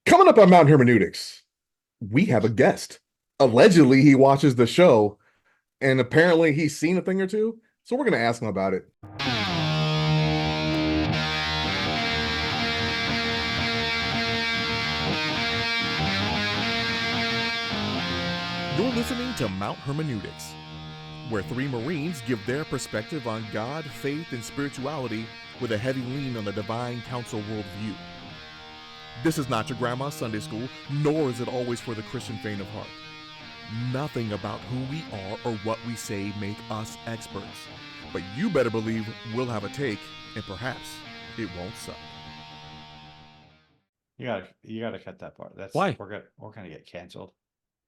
Coming up on Mountain Hermeneutics, we have a guest. Allegedly, he watches the show, and apparently he's seen a thing or two. So we're going to ask him about it. You're listening to Mount Hermeneutics, where three Marines give their perspective on God, faith, and spirituality with a heavy lean on the divine council worldview. This is not your grandma's Sunday school, nor is it always for the Christian faint of heart. Nothing about who we are or what we say make us experts. But you better believe we'll have a take, and perhaps it won't suck. You gotta cut that part. That's Why? We're gonna get canceled.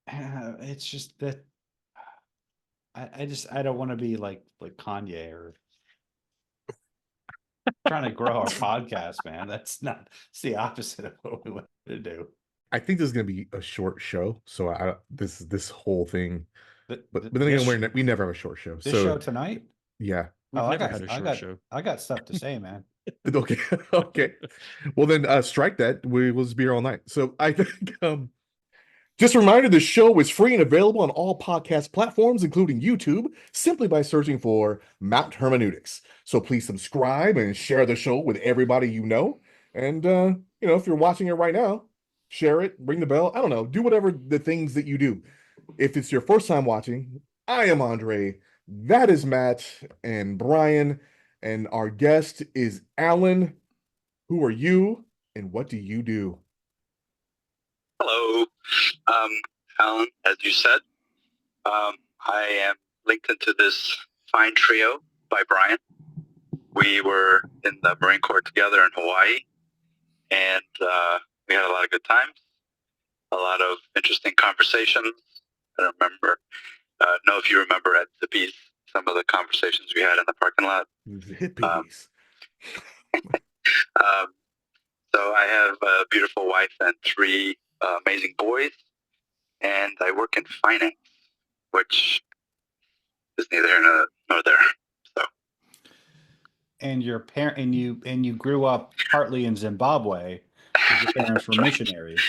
It's just that I don't want to be like Kanye or trying to grow our podcast, man. It's the opposite of what we want to do. I think this is going to be a short show, so this whole thing. But then This- again, we never have a short show. This show tonight. Yeah. We've Oh, never had a short show. I got stuff to say, man. Okay. Okay. Well, then strike that. We will just be here all night. So I think just a reminder, the show is free and available on all podcast platforms, including YouTube, simply by searching for Mount Hermeneutics. So please subscribe and share the show with everybody you know. And if you're watching it right now, share it, ring the bell. I don't know, do whatever the things that you do. If it's your first time watching, I am Andre. That is Matt and Brian. And our guest is Allen. Who are you and what do you do? Hello, Allen, as you said. I am linked into this fine trio by Brian. We were in the Marine Corps together in Hawaii, and we had a lot of good times, a lot of interesting conversations. I know if you remember at Zippy's, some of the conversations we had in the parking lot. Hippies. So I have a beautiful wife and three amazing boys, and I work in finance, which is neither here nor there. So, And your parent and you grew up partly in Zimbabwe. Your parents were missionaries.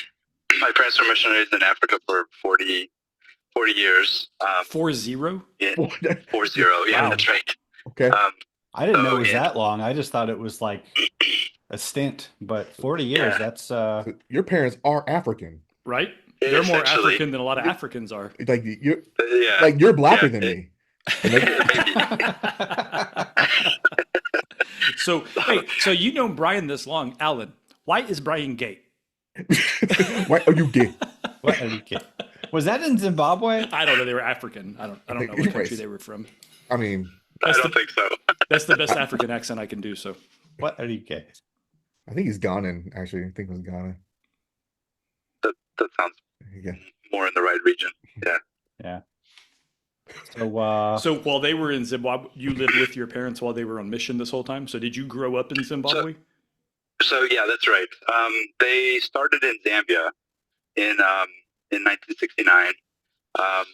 My parents were missionaries in Africa for 40 years. 4-0? Yeah, 40. Yeah, Wow. that's right. Okay. I didn't know it was yeah. that long. I just thought it was like a stint, but 40 years, Yeah. that's So your parents are African. Right? They're more Essentially. African than a lot of Africans are. Like you're Yeah. like you're blacker Yeah, than me. So, wait, so you know Brian this long, Allen. Why is Brian gay? Why are you gay? what are you kidding? Was that in Zimbabwe? I don't know. They were African. I don't know what country they were from. I mean, I don't think so. That's the best African accent I can do. So, What are you kidding? I think he's Ghanaian, actually. I think it was Ghana. That sounds Yeah. more in the right region. Yeah. Yeah. So so while they were in Zimbabwe, you lived with your parents while they were on mission this whole time. So, did you grow up in Zimbabwe? So yeah, that's right. They started in Zambia in 1969. So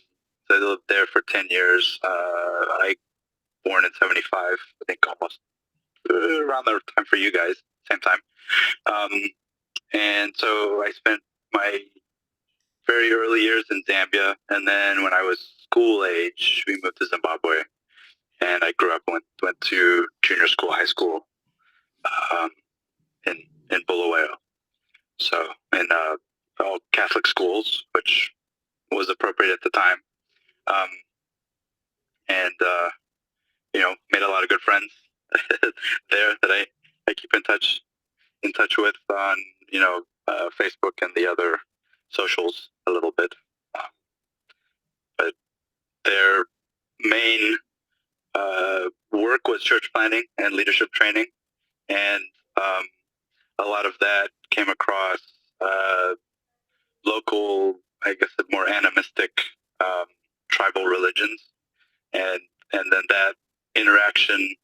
they lived there for 10 years. I born in 75, I think almost around the time for you guys, same time. And so I spent my very early years in Zambia, and then when I was school age, we moved to Zimbabwe, and I grew up went to junior school, high school, in Bulawayo. So in all Catholic schools, which was appropriate at the time, and made a lot of good friends there that I keep in touch with on Facebook and the other socials a little bit. But their main work was church planting and leadership training, and a lot of that came across local, I guess, more animistic tribal religions, and then that interaction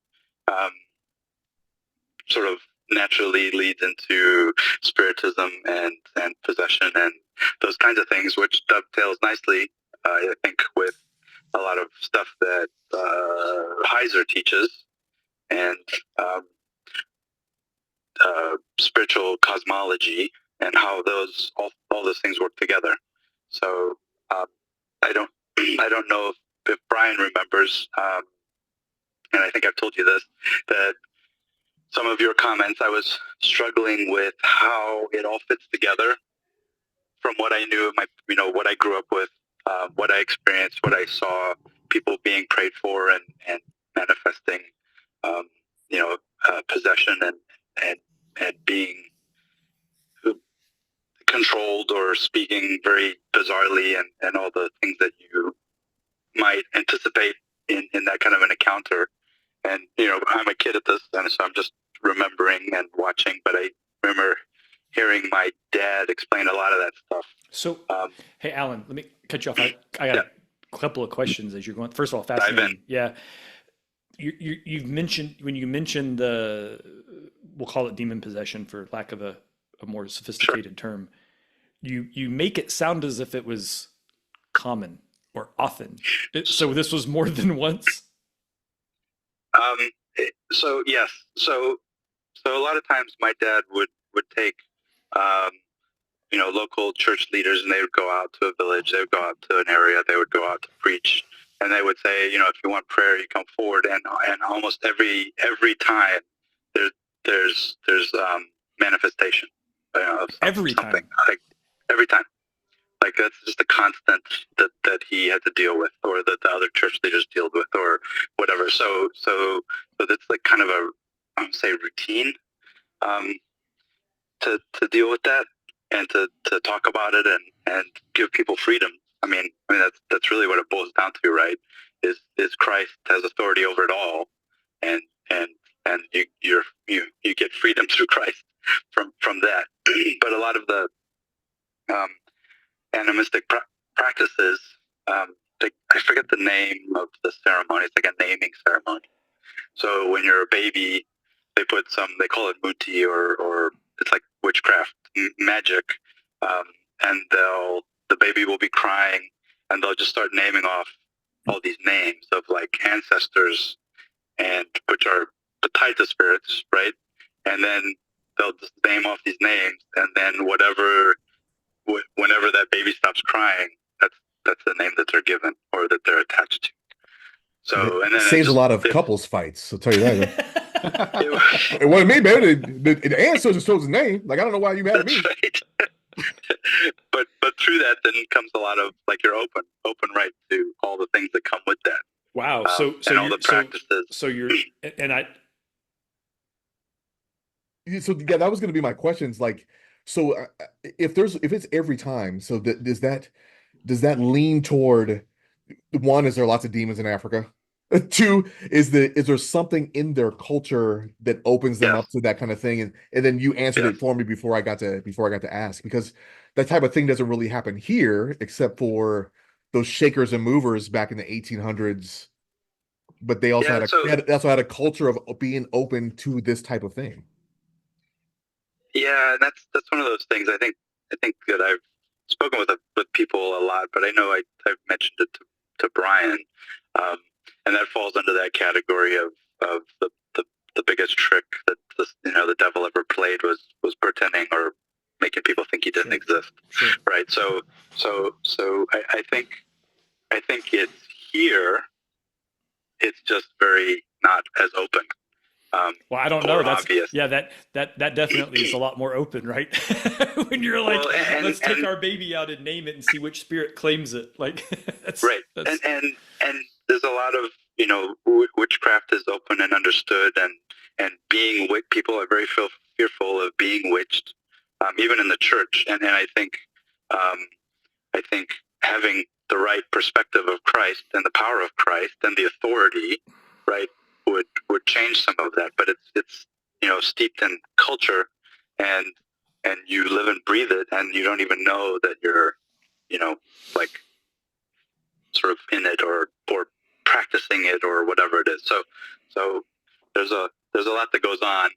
sort of naturally leads into spiritism and possession and those kinds of things, which dovetails nicely, I think, with a lot of stuff that Heiser teaches, and spiritual cosmology how all those things work together. So I don't know if Brian remembers, and I think I've told you this, that some of your comments, I was struggling with how it all fits together from what I knew, what I grew up with, what I experienced, what I saw people being prayed for and manifesting, possession and being controlled or speaking very bizarrely and all the things that you might anticipate in that kind of an encounter. And, I'm a kid at this, and so I'm just remembering and watching, but I remember hearing my dad explain a lot of that stuff. So, hey, Alan, let me cut you off. I got a couple of questions as you're going. First of all, fascinating. Yeah. You've mentioned, when you mentioned we'll call it demon possession for lack of a more sophisticated term, you make it sound as if it was common or often. So this was more than once? So yes. So a lot of times my dad would take, local church leaders, and they would go out to a village, they would go out to an area, they would go out to preach, and they would say, if you want prayer, you come forward. And almost every time there's manifestation. Of Every something. time. Like every time. Like that's just a constant that he had to deal with, or that the other church leaders dealt with, or whatever. So that's like kind of I would say routine, to deal with that, and to talk about it and give people freedom. I mean that's really what it boils down to, right? Is Christ has authority over it all, and you get freedom through Christ from that. But a lot of the animistic practices, I forget the name of the ceremony. It's like a naming ceremony. So when you're a baby, they call it muti, or it's like witchcraft, magic, and the baby will be crying, and they'll just start naming off all these names of like ancestors, and which are tied to spirits, right? And then they'll just name off these names, and then whenever that baby stops crying, that's the name that they're given or that they're attached to. So, and then saves a lot of couples fights. I'll tell you that. it Well, me, man, the ancestors chose his name. Like, I don't know why you mad at me. right. but through that, then comes a lot of like you're open right to all the things that come with that. Wow. So all the practices. So you're, and I. So yeah, that was going to be my questions. Like, so if it's every time, so does that lean toward, one, is there lots of demons in Africa? Two, is there something in their culture that opens them up to that kind of thing? And then you answered it for me before I got to ask, because that type of thing doesn't really happen here except for those shakers and movers back in the 1800s. But they also had a culture of being open to this type of thing. Yeah, and that's one of those things. I think that I've spoken with people a lot, but I know I've mentioned it to Brian, and that falls under that category of the biggest trick that the devil ever played was pretending or making people think he didn't exist, right? So I think it's here. It's just very not as open. Well, I don't know. That's obvious. Yeah. That definitely is a lot more open, right? When you're like, let's take our baby out and name it and see which spirit claims it. Like, that's right. That's... And there's a lot of witchcraft is open and understood, and being people are very fearful of being witched, even in the church. And I think having the right perspective of Christ and the power of Christ and the authority, right, would change some of that. But it's steeped in culture, and you live and breathe it, and you don't even know that you're like sort of in it or practicing it or whatever it is. So there's a lot that goes on.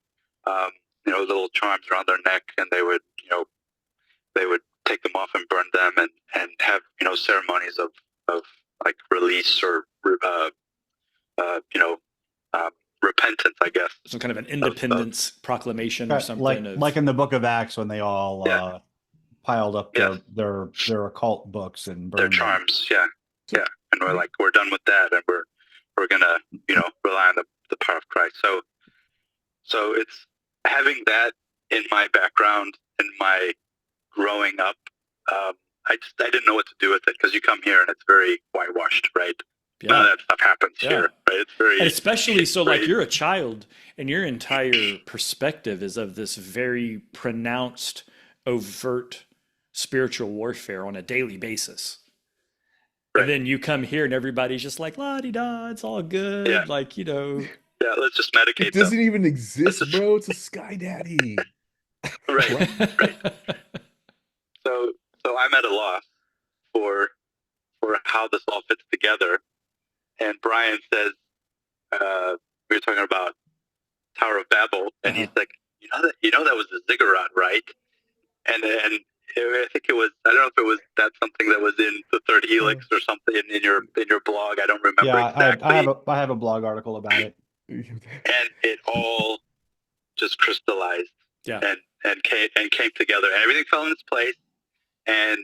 Little charms around their neck, and they would take them off and burn them, and have ceremonies of like release or repentance, I guess. Some kind of an independence proclamation or something. Like in the Book of Acts when they all Yeah. piled up Yes. their occult books and Their burned them. charms. Yeah. Yeah. And we're like, we're done with that, and we're gonna, rely on the power of Christ. So it's having that in my background, in my growing up. I didn't know what to do with it, because you come here and it's very whitewashed, right? Yeah. None of that stuff happens here, right? It's very, and especially so, very, like, you're a child, and your entire perspective is of this very pronounced, overt spiritual warfare on a daily basis. Right. And then you come here and everybody's just like, la di da, it's all good. Yeah. Like, Yeah, let's just medicate It doesn't them. even exist, bro. It's a Sky Daddy. Right. So I'm at a loss for how this all fits together. And Brian says, we were talking about Tower of Babel, and he's like, that was the ziggurat, right? And I think it was, I don't know if it was something that was in the Third Helix or something in your blog. I don't remember exactly. I have a blog article about it. And it all just crystallized, and came together, and everything fell in its place. And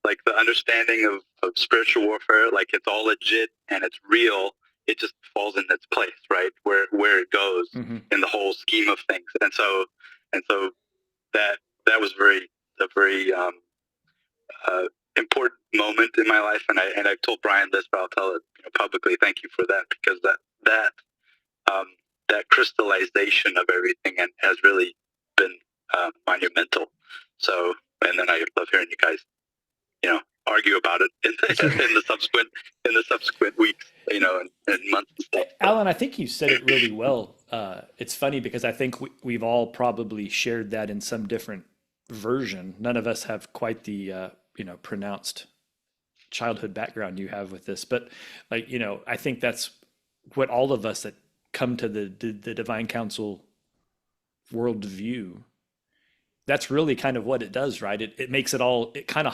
like the understanding of spiritual warfare, like it's all legit and it's real. It just falls in its place, right? Where it goes in the whole scheme of things. And so that was a very important moment in my life. And I've told Brian this, but I'll tell it publicly. Thank you for that, because that crystallization of everything and has really been monumental. So, and then I love hearing you guys, argue about it in the subsequent weeks, and months and stuff. Alan, I think you said it really well. It's funny because I think we've all probably shared that in some different version. None of us have quite the pronounced childhood background you have with this, but I think that's what all of us that come to the Divine Council worldview. That's really kind of what it does, right? It makes it all. It kind of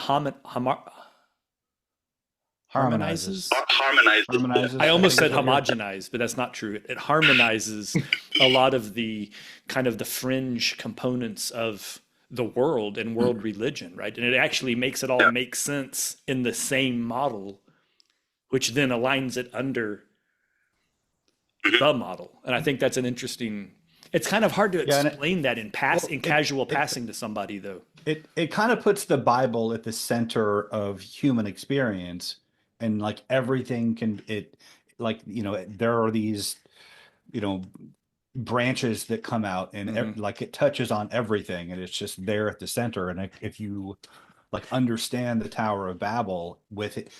harmonizes. I almost said homogenize, but that's not true. It harmonizes a lot of the kind of the fringe components of the world and world religion, right? And it actually makes it all make sense in the same model, which then aligns it under the model. And I think that's an interesting. It's kind of hard to explain that in casual passing to somebody, though. It kind of puts the Bible at the center of human experience, and like everything there are these, branches that come out, and like it touches on everything, and it's just there at the center. And if you like understand the Tower of Babel with it,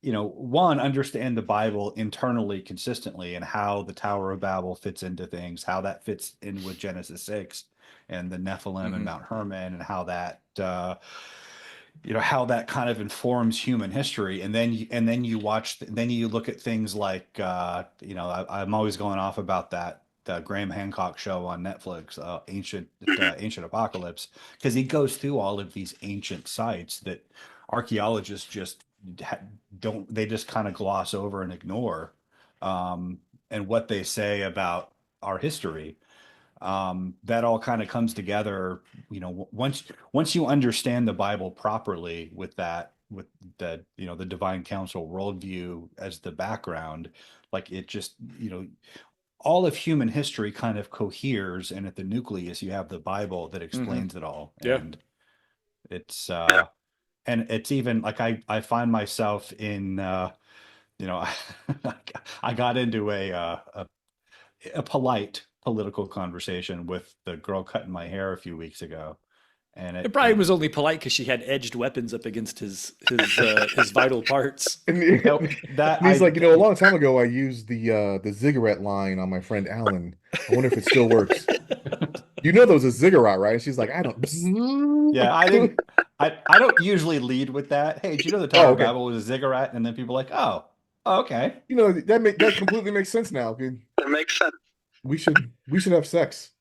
understand the Bible internally consistently, and how the Tower of Babel fits into things, how that fits in with Genesis 6 and the Nephilim and Mount Hermon, and how that how that kind of informs human history. And then you look at things like I'm always going off about that Graham Hancock show on Netflix, Ancient Apocalypse, because he goes through all of these ancient sites that archaeologists just kind of gloss over and ignore, and what they say about our history. That all kind of comes together, once you understand the Bible properly with the Divine Council worldview as the background. Like it just, all of human history kind of coheres, and at the nucleus you have the Bible that explains it all. And it's and it's even like I find myself in I got into a polite political conversation with the girl cutting my hair a few weeks ago, and Brian was only polite because she had edged weapons up against his vital parts. And he's like, a long time ago I used the ziggurat line on my friend Allen. I wonder if it still works. There was a ziggurat, right? And she's like, I don't. Yeah, I didn't. I don't usually lead with that. Hey, did you know the Tower of Babel was a ziggurat? And then people are like, oh, okay. That completely makes sense now. Dude. It makes sense. We should have sex.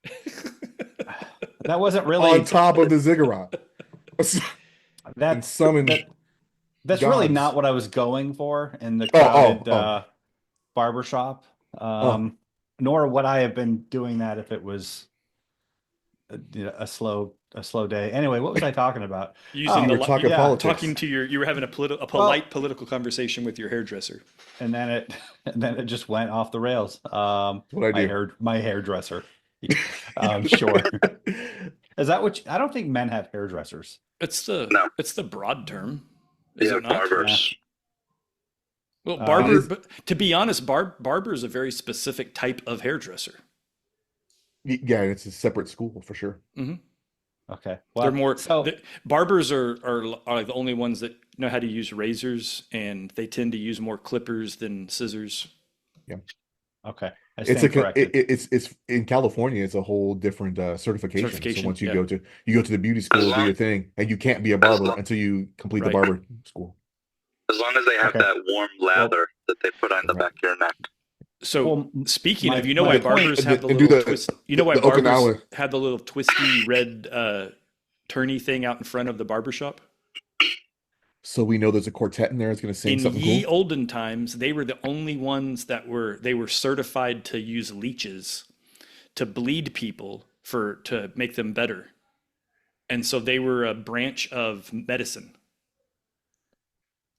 That wasn't really on top of the ziggurat. That's gods. Really not what I was going for in the crowded barbershop. nor would I have been doing that if it was a slow day. Anyway, what was I talking about? Using You're talking politics. talking to you were having a polite political conversation with your hairdresser. And then it just went off the rails. What I do. My hairdresser. Sure. Is that what I don't think men have hairdressers. It's the broad term. Is Yeah, it not? barbers. Well, barber, but to be honest, barber is a very specific type of hairdresser. Yeah, it's a separate school for sure. Mm-hmm. Okay. Well, They're more barbers are like the only ones that know how to use razors, and they tend to use more clippers than scissors. Yeah. Okay. It's in California. It's a whole different certification. So once you go to the beauty school, do your thing, and you can't be a barber until you complete the barber school. As long as they have that warm lather that they put on the back of your neck. So speaking of, why barbers have the little twist? You know why barbers have the little twisty red turny thing out in front of the barbershop? So we know there's a quartet in there that's going to sing something cool. In ye olden times, they were the only ones that were certified to use leeches to bleed people to make them better, and so they were a branch of medicine.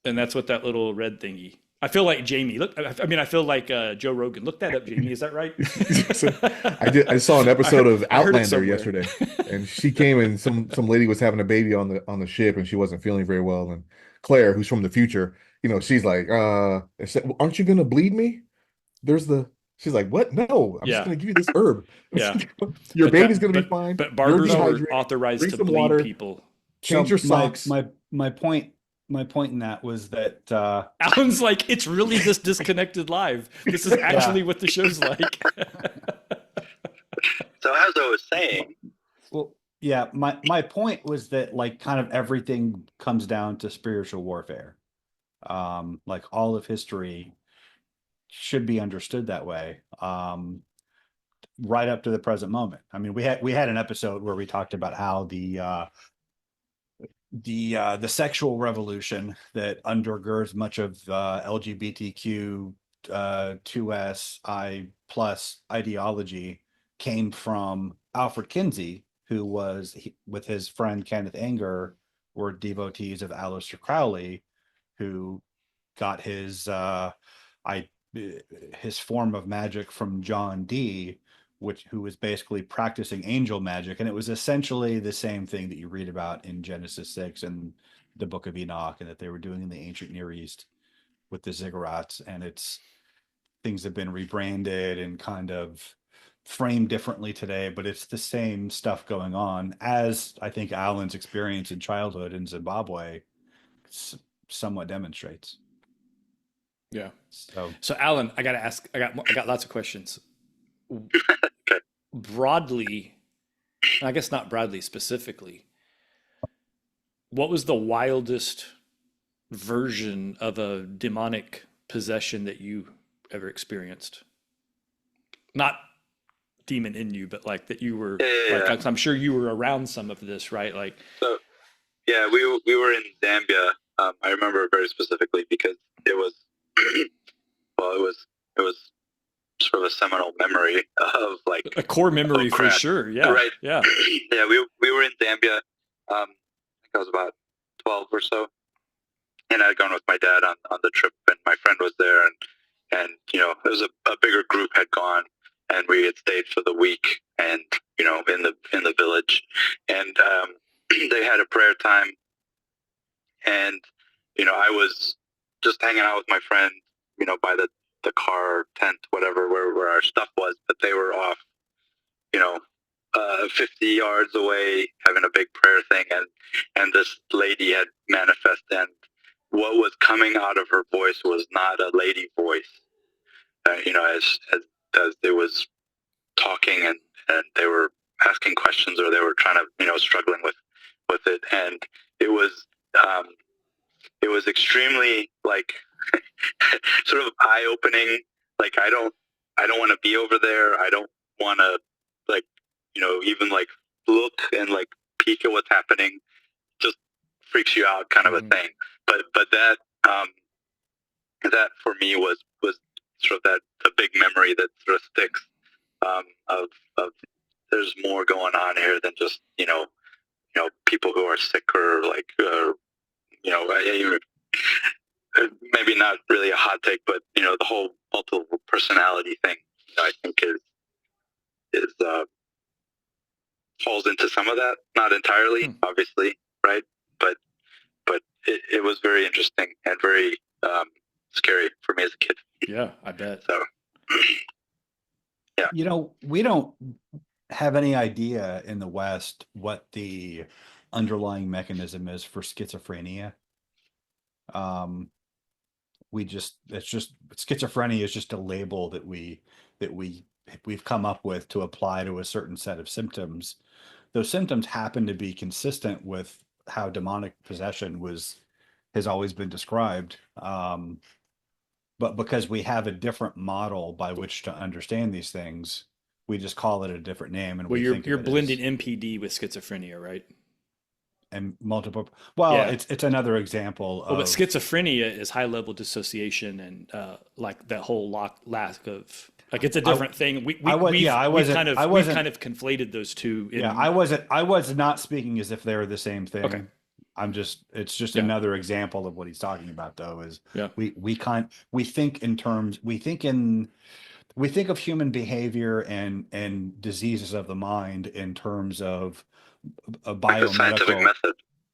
And that's what that little red thingy. I feel like Jamie. Look, I feel like Joe Rogan. Look that up, Jamie. Is that right? So I saw an episode of Outlander yesterday, and she came and some lady was having a baby on the ship, and she wasn't feeling very well. And Claire, who's from the future, she's like, "Aren't you gonna bleed me?" She's like, "What? No, I'm just gonna give you this herb. Yeah, your baby's gonna be fine." But barbers are authorized to bleed people. Change your socks. My point in that was that Alan's like, it's really this disconnected live. This is actually what the show's like. So as I was saying, well, yeah, my point was that like kind of everything comes down to spiritual warfare. Like all of history should be understood that way. Right up to the present moment. I mean, we had an episode where we talked about how the sexual revolution that undergirds much of LGBTQ 2SI plus ideology came from Alfred Kinsey, who with his friend Kenneth Anger, were devotees of Aleister Crowley, who got his form of magic from John Dee, who was basically practicing angel magic. And it was essentially the same thing that you read about in Genesis 6 and the Book of Enoch, and that they were doing in the ancient Near East with the ziggurats. And things have been rebranded and kind of framed differently today, but it's the same stuff going on, as I think Alan's experience in childhood in Zimbabwe somewhat demonstrates. Yeah. So Alan, I got to ask, I got lots of questions. Broadly, I guess not broadly, specifically, what was the wildest version of a demonic possession that you ever experienced? Not demon in you, but like that you were, like, I'm sure you were around some of this, right? Like, so yeah, we were in Zambia. I remember very specifically because it was, well, it was sort of a seminal memory of like a core memory for sure. Yeah. Right. Yeah. Yeah. We were in Zambia. I think I was about 12 or so. And I'd gone with my dad on the trip, and my friend was there, and it was a bigger group had gone, and we had stayed for the week, and in the village, and they had a prayer time, and I was just hanging out with my friend, by the car tent, whatever, where our stuff was, but they were off, 50 yards away having a big prayer thing, and this lady had manifested, and what was coming out of her voice was not a lady voice, as they was talking, and they were asking questions, or they were trying to, struggling with it, and it was extremely like sort of eye-opening. Like, I don't want to be over there. I don't want to, like, even like look and like peek at what's happening. Just freaks you out, kind of a thing. But that for me was sort of that the big memory that sort of sticks of there's more going on here than just people who are sick or like maybe not really a hot take, but the whole multiple personality thing, I think is falls into some of that, not entirely, obviously, right? But it was very interesting and very scary for me as a kid. Yeah, I bet. So, yeah. We don't have any idea in the West what the underlying mechanism is for schizophrenia. Schizophrenia is just a label that we've come up with to apply to a certain set of symptoms. Those symptoms happen to be consistent with how demonic possession has always been described. But because we have a different model by which to understand these things, we just call it a different name. And you're blending MPD with schizophrenia, right? And multiple. Well, yeah. It's another example. But schizophrenia is high level dissociation and like that whole lack of. Like it's a different thing. We've kind of conflated those two. I was not speaking as if they were the same thing. Okay. It's just another example of what he's talking about, though, is we think of human behavior and diseases of the mind in terms of a biomedical scientific method.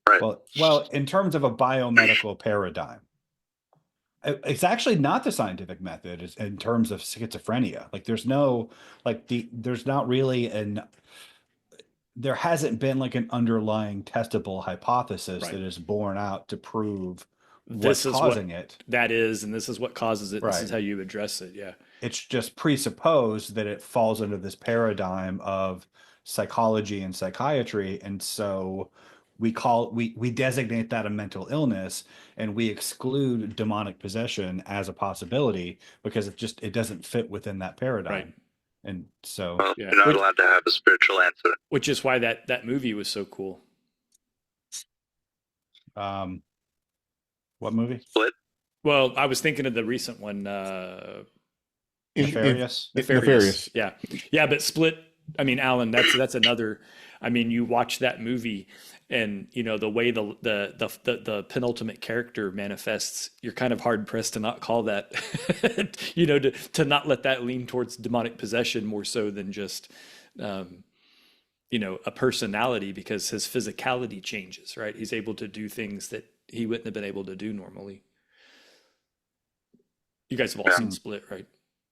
Right. Well, in terms of a biomedical paradigm. It's actually not the scientific method in terms of schizophrenia. Like there hasn't been like an underlying testable hypothesis that is borne out to prove what's causing it. That is, and this is what causes it. Right. This is how you address it. Yeah. It's just presupposed that it falls under this paradigm of psychology and psychiatry. And so we designate that a mental illness, and we exclude demonic possession as a possibility because it doesn't fit within that paradigm. Right. And so you're not allowed to have a spiritual answer. Which is why that movie was so cool. What movie? Split. Well, I was thinking of the recent one, Nefarious. Nefarious. Yeah, but Split. I mean, Alan, that's another. I mean, you watch that movie, and the way the penultimate character manifests, you're kind of hard pressed to not call that, to not let that lean towards demonic possession more so than just, a personality, because his physicality changes, right? He's able to do things that he wouldn't have been able to do normally. You guys have all seen Split, right?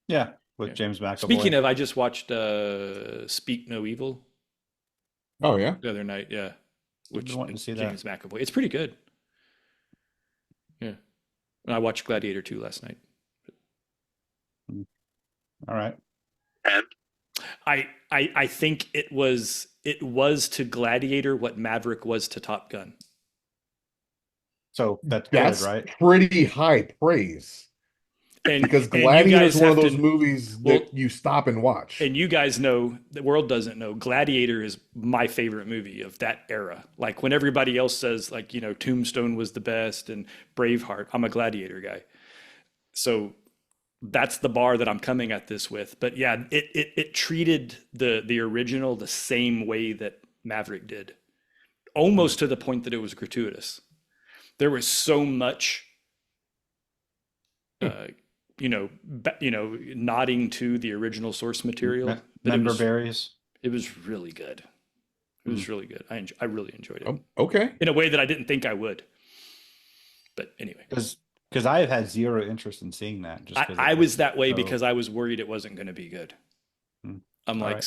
Yeah, with James McAvoy. Speaking of, I just watched Speak No Evil. Oh yeah, the other night, yeah. Which wanting to see James McAvoy. It's pretty good. Yeah, and I watched Gladiator 2 last night. All right. And I think it was to Gladiator what Maverick was to Top Gun. So that's good, right? Pretty high praise. Because Gladiator is one of those movies that you stop and watch. And you guys know, the world doesn't know, Gladiator is my favorite movie of that era. Like when everybody else says like, Tombstone was the best and Braveheart, I'm a Gladiator guy. So that's the bar that I'm coming at this with. But yeah, it treated the original the same way that Maverick did. Almost to the point that it was gratuitous. There was so much nodding to the original source material. Member berries. It was really good. It was really good. I really enjoyed it. Oh, okay. In a way that I didn't think I would. But anyway. Because I have had zero interest in seeing that. I was that way because I was worried it wasn't going to be good. I'm like,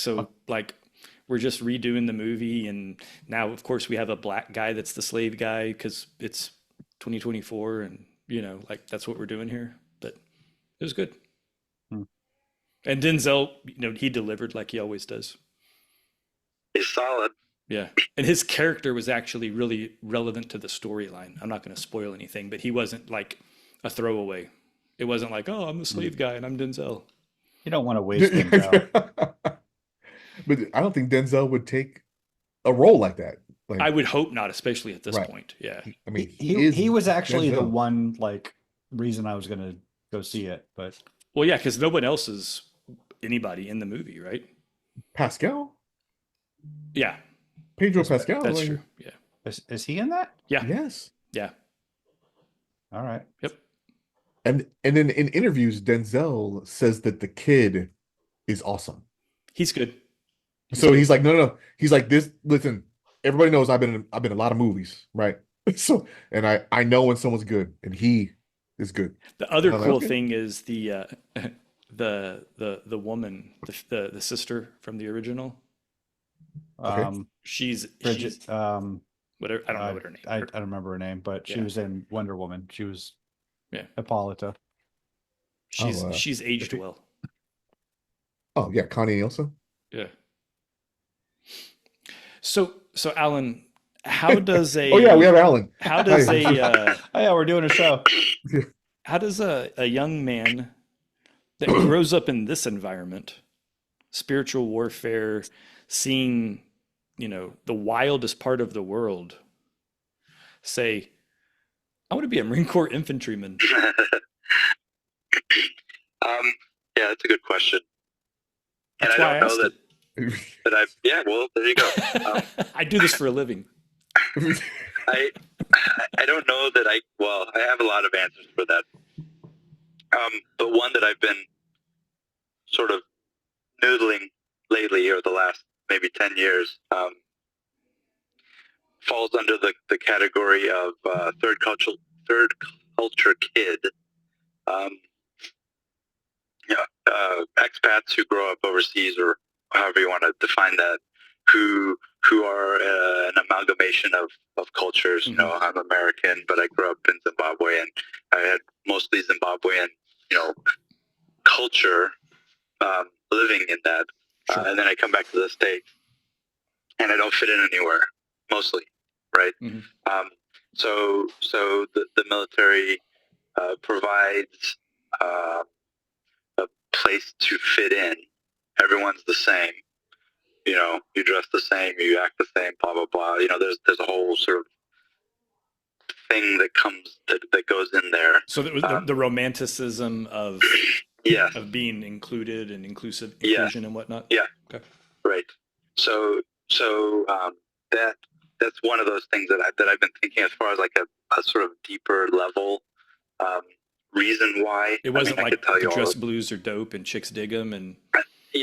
we're just redoing the movie. And now, of course, we have a black guy that's the slave guy because it's 2024 and, that's what we're doing here. But it was good. And Denzel, he delivered like he always does. He's solid. Yeah. And his character was actually really relevant to the storyline. I'm not going to spoil anything, but he wasn't like a throwaway. It wasn't like, oh, I'm the slave guy and I'm Denzel. You don't want to waste Denzel. But I don't think Denzel would take a role like that. Like, I would hope not, especially at this point. Yeah. I mean, he was actually Denzel. The one reason I was going to go see it, but Well, yeah, because no one else is anybody in the movie, right? Pascal, Yeah, Pedro Is, Pascal. that's Like, true. Yeah, is he in that? yeah, yes. yeah. All right. Yep. And then in interviews, Denzel says that the kid is awesome. He's good. He's So good. he's like, no, no, no. He's like, this. Listen, everybody knows I've been in a lot of movies, right? So, and I know when someone's good, and he is good. The And other I'm like, cool okay. thing is the woman, the sister from the original. Um, She's Bridget. whatever. I don't know what her name. I don't remember her name, but she Yeah. was in Wonder Woman. She was Yeah. Hippolyta. She's aged well. Oh yeah, Connie Nielsen. Yeah. So Alan, how does a Oh yeah, we have Alan. how does Hi. a Oh yeah, we're doing a show. how does a young man that grows up in this environment, spiritual warfare, seeing, the wildest part of the world, say, I want to be a Marine Corps infantryman? Yeah, that's a good question. And That's I why I don't know asked that I've, yeah, well, there you go. it. I do this for a living. I don't know that I have a lot of answers for that. But one that I've been sort of noodling lately, or the last maybe 10 years, falls under the category of third culture kid. Expats who grow up overseas, or however you want to define that, who are an amalgamation of cultures. Mm-hmm. You know, I'm American, but I grew up in Zimbabwe, and I had mostly Zimbabwean, culture, living in that. Sure. And then I come back to the States, and I don't fit in anywhere, mostly, right? Mm-hmm. So the military provides a place to fit in. Everyone's the same. You dress the same, you act the same, blah blah blah. There's a whole sort of thing that goes in there. So the romanticism of Yes. of being included and inclusion and whatnot. Yeah. Okay. Right. So that's one of those things that I've been thinking, as far as like a sort of deeper level reason why. It wasn't I like could tell you the all dress the- blues are dope and chicks dig them and And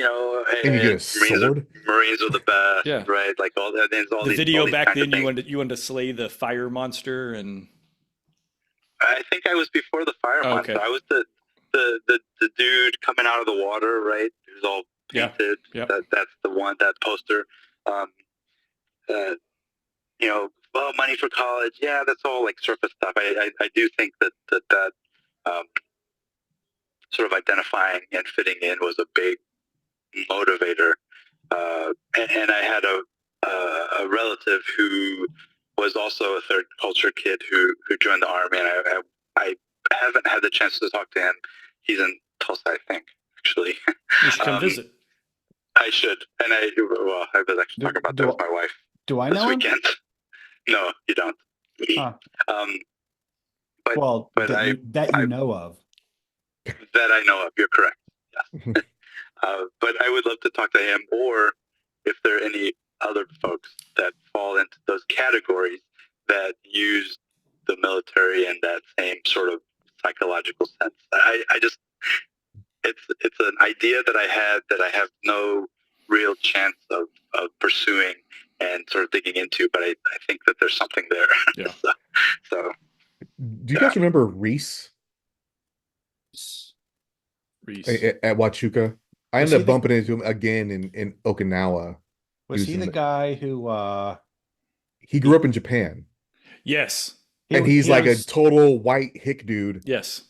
you get a sword. Marines are the best, Yeah. right? Like all that. All the these, video all these back kinds of then. things. You wanted to slay the fire monster and. I think I was before the fire monster. Okay. I was the dude coming out of the water, right? He was all painted. Yeah. That's the one, that poster. Well, money for college. Yeah, that's all like surface stuff. I do think that sort of identifying and fitting in was a big motivator. And I had a relative who was also a third culture kid who joined the army, and I haven't had the chance to talk to him. He's in Tulsa, I think, actually. You should come visit. I should, and I was actually talking about that with my wife. Do I this know him? weekend. No, you don't. Huh. But that you know of. That I know of. You're correct. Yes. But I would love to talk to him, or if there are any other folks that fall into those categories that use the military in that same sort of psychological sense. It's an idea that I had that I have no real chance of pursuing and sort of digging into, but I think that there's something there. Yeah. So Do you guys remember Reese Reese. at Huachuca? I ended up bumping into him again in Okinawa. Was he the guy who he grew up in Japan? Yes. And he's like a total white hick dude. Yes.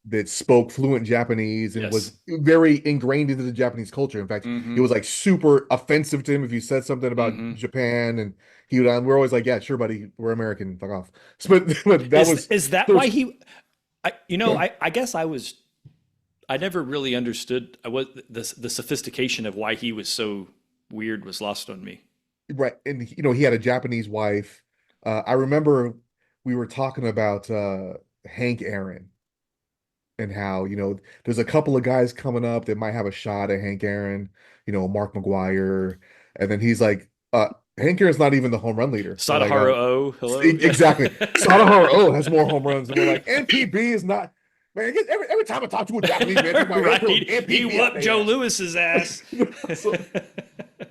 That spoke fluent Japanese and was very ingrained into the Japanese culture. In fact, it was like super offensive to him if you said something about Japan, and he would. We're always like, "Yeah, sure, buddy, we're American, fuck off." But that is that why he? I guess I never really understood. The sophistication of why he was so weird was lost on me. Right, and he had a Japanese wife. I remember we were talking about Hank Aaron. and how, there's a couple of guys coming up that might have a shot at Hank Aaron, Mark McGuire, and then he's like, Hank Aaron's not even the home run leader. They're like, Sadaharu O, hello. exactly. Sadaharu O has more home runs, and we're like, MPB is not. Man, every time I talk to a Japanese man, they're like, Right. MPB He whooped Joe Lewis's ass.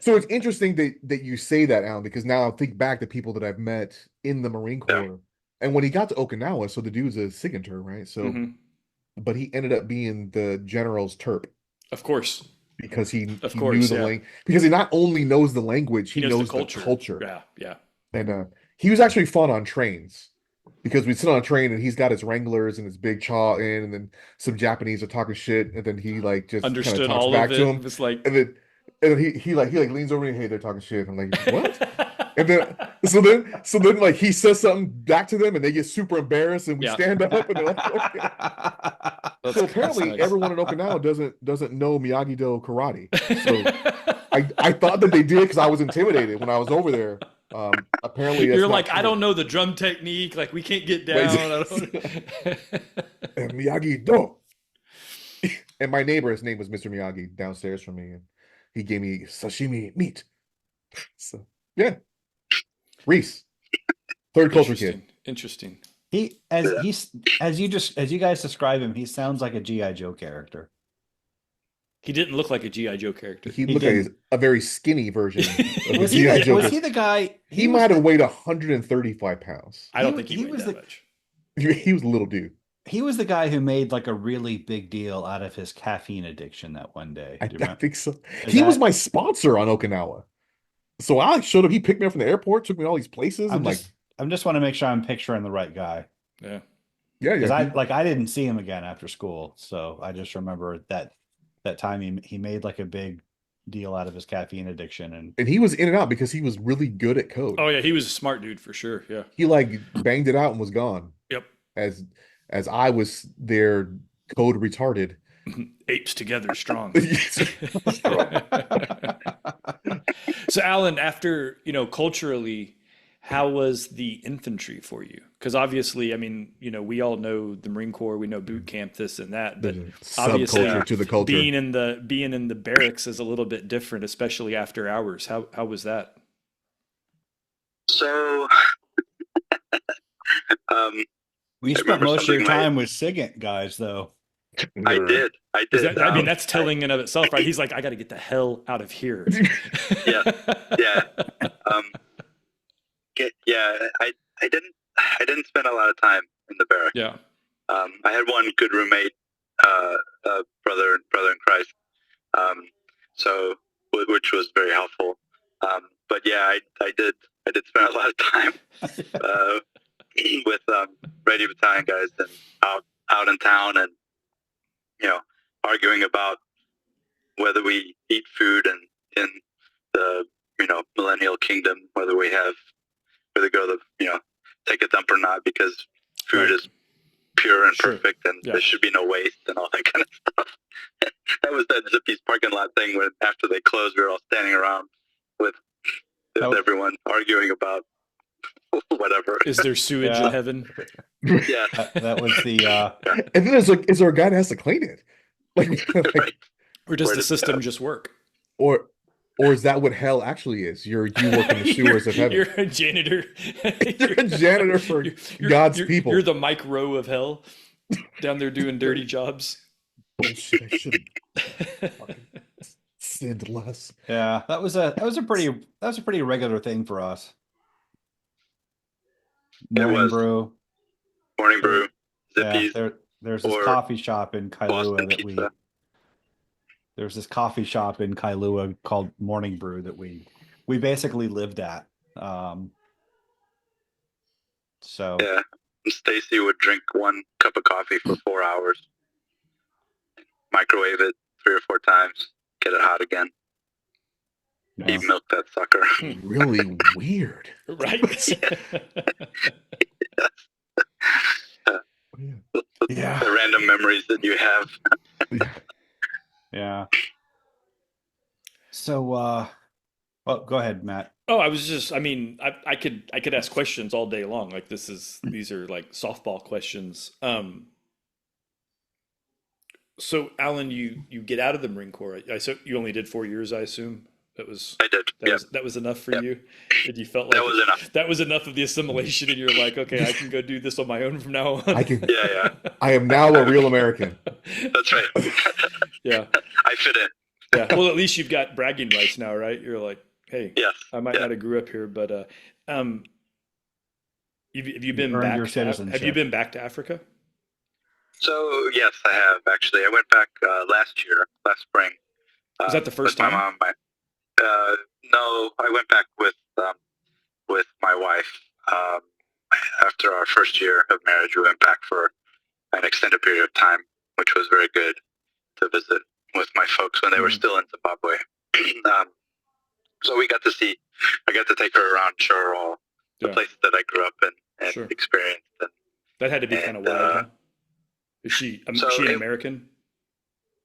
So it's interesting that you say that, Alan, because now I think back to people that I've met in the Marine Corps, and when he got to Okinawa, so the dude's a SIG-inter, right? So, but he ended up being the general's terp. Of course. Because he knew the language. Because he not only knows the language, he knows the culture. Yeah, yeah. And he was actually fun on trains. Because we'd sit on a train and he's got his Wranglers and his big chaw in, and then some Japanese are talking shit, and then he like just understood talks all back of to it. him. It was like, and then he leans over and, hey, they're talking shit. I'm like, what? And then so then like he says something back to them and they get super embarrassed and we stand up and they're like, okay. So apparently nice. Everyone in Okinawa doesn't know Miyagi-Do karate. So I thought that they did because I was intimidated when I was over there. Apparently you're like, I don't know the drum technique, like we can't get down. And Miyagi-Do. And my neighbor, his name was Mr. Miyagi, downstairs from me, and he gave me sashimi meat. So yeah. Reese, third culture kid. Interesting. As you guys describe him, he sounds like a G.I. Joe character. He didn't look like a G.I. Joe character. He looked like a very skinny version of was G.I. Joe. Was he the guy? He might have weighed 135 pounds. I don't think he weighed that much. He was a little dude. He was the guy who made like a really big deal out of his caffeine addiction that one day. I think so. He was my sponsor on Okinawa. So I showed up. He picked me up from the airport, took me to all these places. I just want to make sure I'm picturing the right guy. Yeah. Because I didn't see him again after school. So I just remember that time he made like a big deal out of his caffeine addiction. And he was in and out because he was really good at code. Oh yeah, he was a smart dude for sure. Yeah. He like banged it out and was gone. Yep. As I was there code retarded. Apes together strong. So Alan, after, culturally, how was the infantry for you? Because obviously, I mean, we all know the Marine Corps, we know boot camp, this and that, but obviously to the culture. being in the barracks is a little bit different, especially after hours. How was that? So, you spent most of your time with SIG guys, though. I did. That's telling in of itself, right? He's like, I got to get the hell out of here. Yeah. I didn't spend a lot of time in the barracks. Yeah. I had one good roommate, brother in Christ. So which was very helpful. But yeah, I did spend a lot of time with radio battalion guys and out in town, and arguing about whether we eat food and in the millennial kingdom, whether go to take a dump or not, because food is pure and perfect, and there should be no waste and all that kind of stuff. That was that Zippy's parking lot thing when after they closed, we were all standing around with everyone arguing about whatever. Is there sewage in heaven? Yeah. That was the and then is there a guy that has to clean it? Right. Or does the system just work? Or is that what hell actually is? You work in the sewers of heaven. You're a janitor. You're a janitor for God's people. You're the Mike Rowe of hell, down there doing dirty jobs. Bullshit! I should have sinned less. Yeah, that was a pretty regular thing for us. Morning brew, Zippy's. Yeah, there's this coffee shop in Kailua that There's this coffee shop in Kailua called Morning Brew that we basically lived at. So yeah, Stacy would drink one cup of coffee for 4 hours, microwave it 3 or 4 times, get it hot again. He'd milk that sucker. Really weird, right? Yeah. The random memories that you have. Yeah. So, well, go ahead, Matt. Oh, I could ask questions all day long. Like these are like softball questions. So, Alan, you get out of the Marine Corps. So you only did 4 years, I assume. That was I did. that Yeah. was that was enough for Yep. you, and you felt That like was enough. that was enough of the assimilation, and you're like, okay, I can go do this on my own from now on. I can. Yeah. I am now a real American. That's right. Yeah, I fit in. yeah. Well, at least you've got bragging rights now, right? You're like, hey, Yes. I might Yeah. not have grew up here, but have you been earned back your to, have you citizenship. been back to Africa? So yes, I have actually. I went back last spring. Was that the first with my time? mom. No, I went back with my wife. Um, After our first year of marriage, we went back for an extended period of time, which was very good to visit with my folks when they were still in Zimbabwe. So we got to see. I got to take her around, show her all the Yeah. places that I grew up and Sure. experienced. That had to be kind of wild, huh? Is she an American?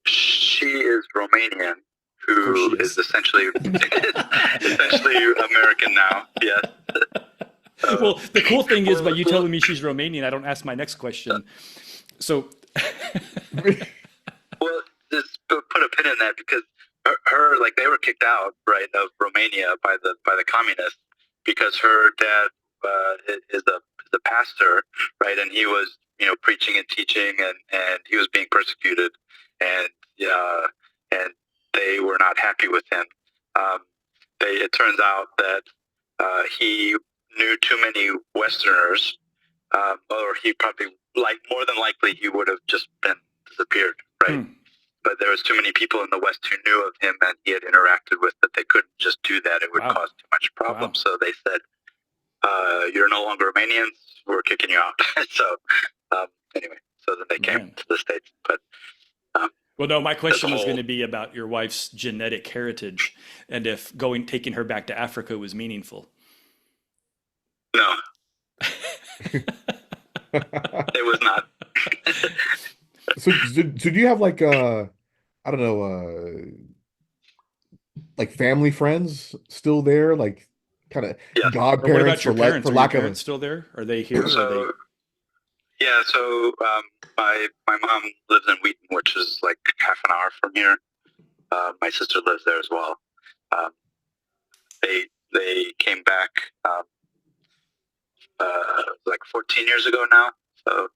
She is Romanian, Of course who she is. is essentially American now. Yes. Well, the cool thing is, by you telling me she's Romanian, I don't ask my next question. So, Well, just put a pin in that because her like they were kicked out right of Romania by the communists because her dad is a pastor, right, and he was preaching and teaching and he was being persecuted and and they were not happy with him. It turns out that he knew too many Westerners, or he probably more than likely he would have just been disappeared, right? But there was too many people in the West who knew of him and he had interacted with that they couldn't just do that. It would Wow. cause too much problem. So they said, you're no longer Romanians. We're kicking you out. So anyway, so then they came to the States. But well, no, my question was whole- going to be about your wife's genetic heritage and if taking her back to Africa was meaningful. no, it was not. So do you have like I don't know like family friends still there, like kind of Yes. Or what godparents about your parents? for Are lack your of parents still there? Are they here? So yeah, so my mom lives in Wheaton, which is like half an hour from here. My sister lives there as well. They came back like 14 years ago now. So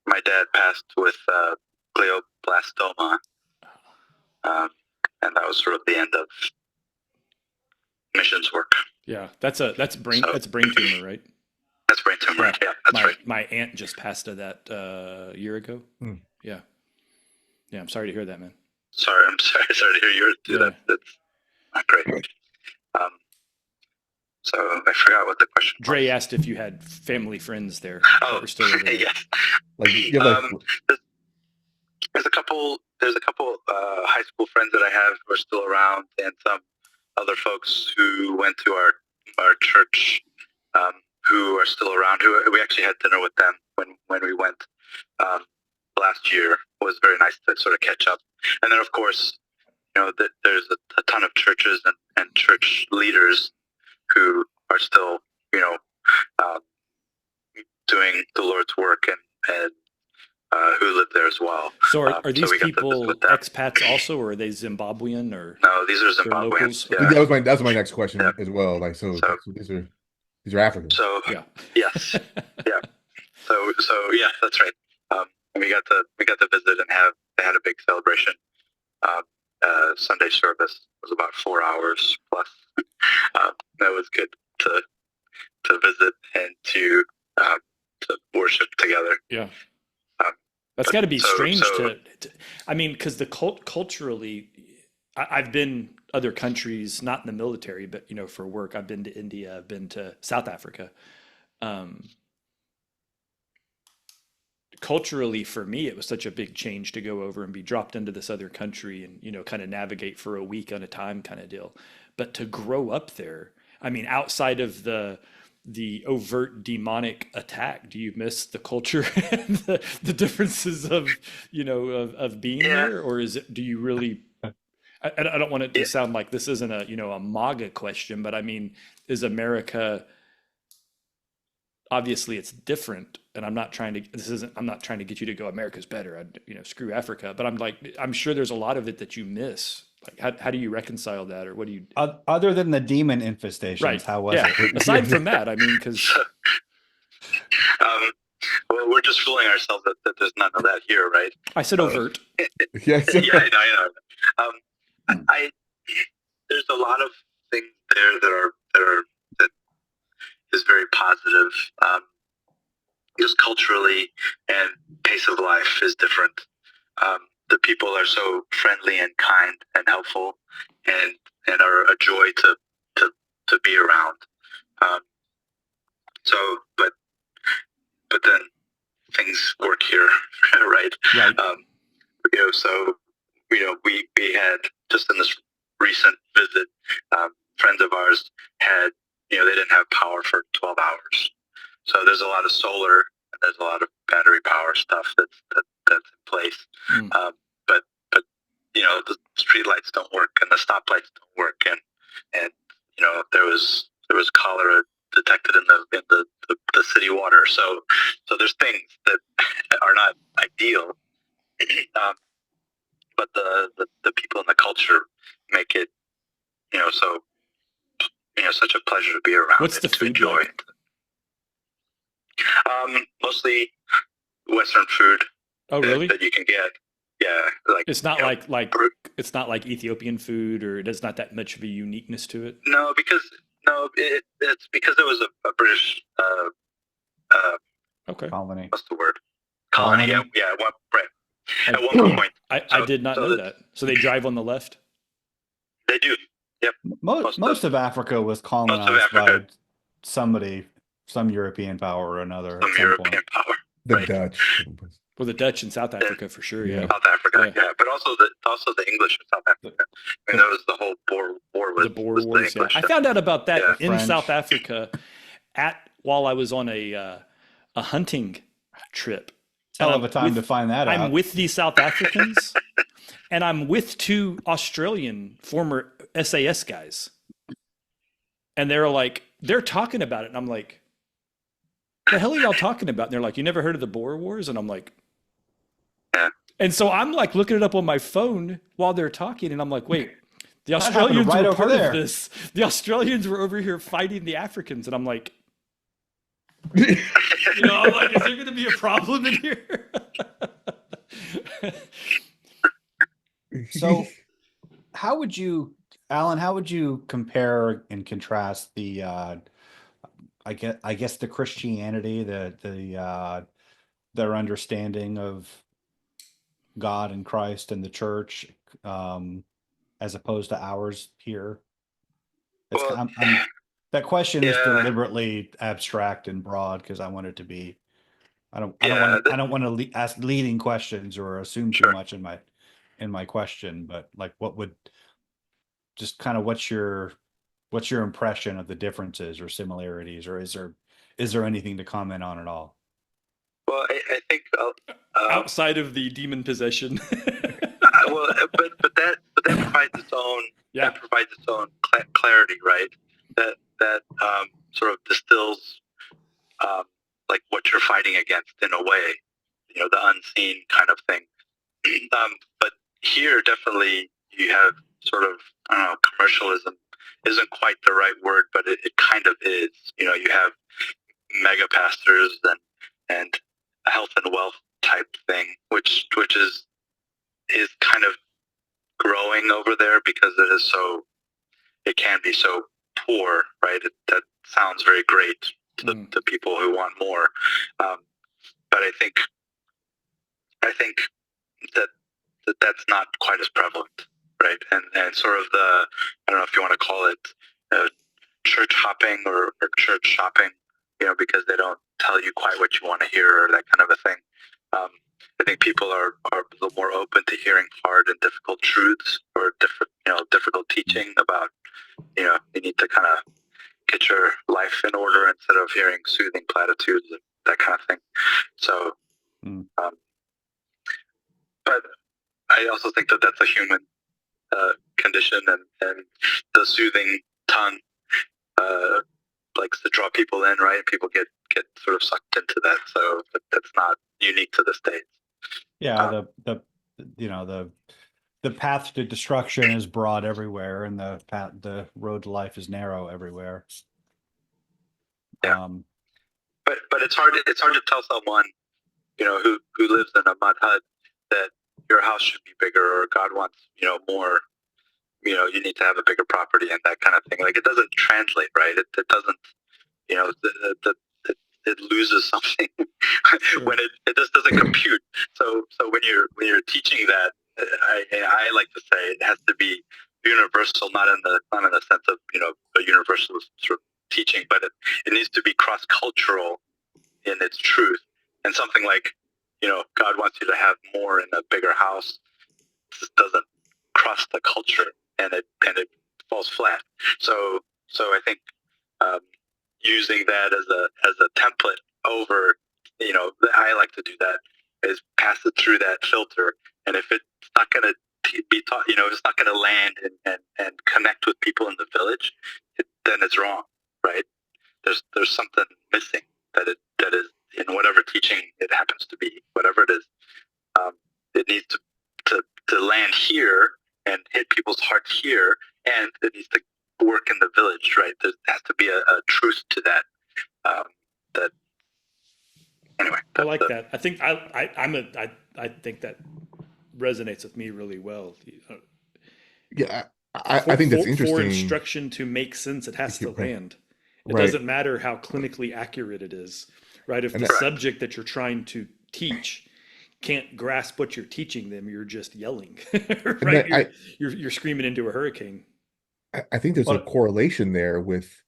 my dad passed with glioblastoma, and that was sort of the end of missions work. Yeah, that's brain tumor, right? That's brain tumor. Yeah, that's right. My aunt just passed of that a year ago. Yeah. I'm sorry to hear that, man. I'm sorry to hear yours too. Yeah. That's not great. So I forgot what the question was. Dre asked if you had family friends there that were still over there. Yes. like you have There's a couple high school friends that I have who are still around, and some other folks who went to our church who are still around. Who we actually had dinner with them when we went last year. It was very nice to sort of catch up. And then of course, there's a ton of churches and church leaders who are still doing the Lord's work and who live there as well. So are these we got to people visit with them. expats also, or are they Zimbabwean or? No, these are They're locals? Zimbabweans. Yeah. that's my next question Yeah. as well. Like so these are Africans. So Yeah. yes, yeah. So yeah, that's right. And we got to visit and they had a big celebration. Sunday service was about 4 hours plus. That was good to visit and to worship together. Yeah. That's got to be so- strange so- to I mean, because the culturally, I've been other countries, not in the military, but for work. I've been to India, I've been to South Africa. Culturally, for me, it was such a big change to go over and be dropped into this other country and kind of navigate for a week at a time kind of deal. But to grow up there, I mean, outside of the overt demonic attack, do you miss the culture and the differences of of being there, or do you really? I don't want it to sound like this isn't a MAGA question, but I mean, is America obviously it's different, and I'm not trying to get you to go America's better. Screw Africa, but I'm sure there's a lot of it that you miss. Like, how do you reconcile that, or what do you? Other than the demon infestations, Right. how was it? Aside from that, I mean, because well, we're just fooling ourselves that there's none of that here, right? I said overt. Yes. Yeah, I know. There's a lot of things there that is very positive. Just culturally, and pace of life is different. The people are so friendly and kind and helpful, and are a joy to be around. But then things work here, right? Right. So we had, just in this recent visit, friends of ours had, they didn't have power for 12 hours. So there's a lot of solar and there's a lot of battery power stuff that's in place. But the street lights don't work and the stoplights don't work, and there was cholera detected in the city water. So there's things that are not ideal, but the people in the culture make it such a pleasure to be around. What's the food enjoy. like? Mostly Western food. Oh, really? That you can get. Yeah, like it's not it's not like Ethiopian food, or there's not that much of a uniqueness to it. No, it's because it was a British okay. colony. What's the word? Colony. Yeah. Right. At one point, I did not know that. So they drive on the left. They do. Yep. Most of Africa was colonized by somebody, some European power or another. Some European power. The right. Dutch. Well, the Dutch in South Africa for sure. Yeah. South Africa. Yeah. But also the English in South Africa. I mean, that was the whole Boer War. The Boer Wars. Yeah. I found out about that in French. South Africa while I was on a hunting trip. Hell of a time to find that out. I'm with these South Africans, and I'm with two Australian former SAS guys. And they're talking about it. And I'm like, the hell are y'all talking about? And they're like, you never heard of the Boer Wars? And I'm like, and so I'm like looking it up on my phone while they're talking. And I'm like, wait, the Australians were part of this. The Australians were over here fighting the Africans. And I'm like, is there going to be a problem in here? So how would you, Alan, compare and contrast the, I guess the Christianity, their understanding of God and Christ and the church, as opposed to ours here? That question is deliberately abstract and broad because I want it to be. I don't want to ask leading questions or assume too much in my question. But like, what's your impression of the differences or similarities, or is there anything to comment on at all? Well, I think outside of the demon possession. but that provides its own. Yeah. That provides its own clarity, right? That sort of distills like what you're fighting against in a way, the unseen kind of thing. But here, definitely, you have sort of, I don't know, commercialism isn't quite the right word, but it kind of is. You have mega pastors and a health and wealth type thing, which is kind of growing over there because it can be so poor, right? That sounds very great to people who want more, but I think that's not quite as prevalent, right? And sort of I don't know if you want to call it church hopping or church shopping, because they don't tell you quite what you want to hear or that kind of a thing. I think people are a little more open to hearing hard and difficult truths or difficult teaching about, you need to kind of get your life in order instead of hearing soothing platitudes and that kind of thing. So, but I also think that that's a human condition, and the soothing tongue likes to draw people in, right? People get sort of sucked into that. So that's not unique to the States. Yeah, the path to destruction is broad everywhere, and the road to life is narrow everywhere. Yeah. But it's hard to tell someone, who lives in a mud hut that your house should be bigger, or God wants, more. You need to have a bigger property and that kind of thing. Like, it doesn't translate, right? It doesn't, it loses something when it just doesn't compute. So when you're teaching that, I like to say it has to be universal, not in the sense of a universal sort of teaching, but it needs to be cross cultural in its truth. And something like, God wants you to have more in a bigger house just doesn't cross the culture, and it falls flat. So I think using that as a template over, I like to do that, is pass it through that filter. And if it's not going to be taught, it's not going to land and connect with people in the village, then it's wrong, right? There's something missing that is in whatever teaching it happens to be, whatever it is. It needs to land here and hit people's hearts here, and it needs to work in the village, right? There has to be a truth to that. That anyway. I like that. I think I think that resonates with me really well. Yeah, I think that's For interesting. instruction to make sense, it has to Right. land. It Right. doesn't matter how clinically accurate it is, right? If And the that- subject that you're trying to teach can't grasp what you're teaching them, you're just yelling, right? that- You're screaming into a hurricane. I think there's a Well, correlation there with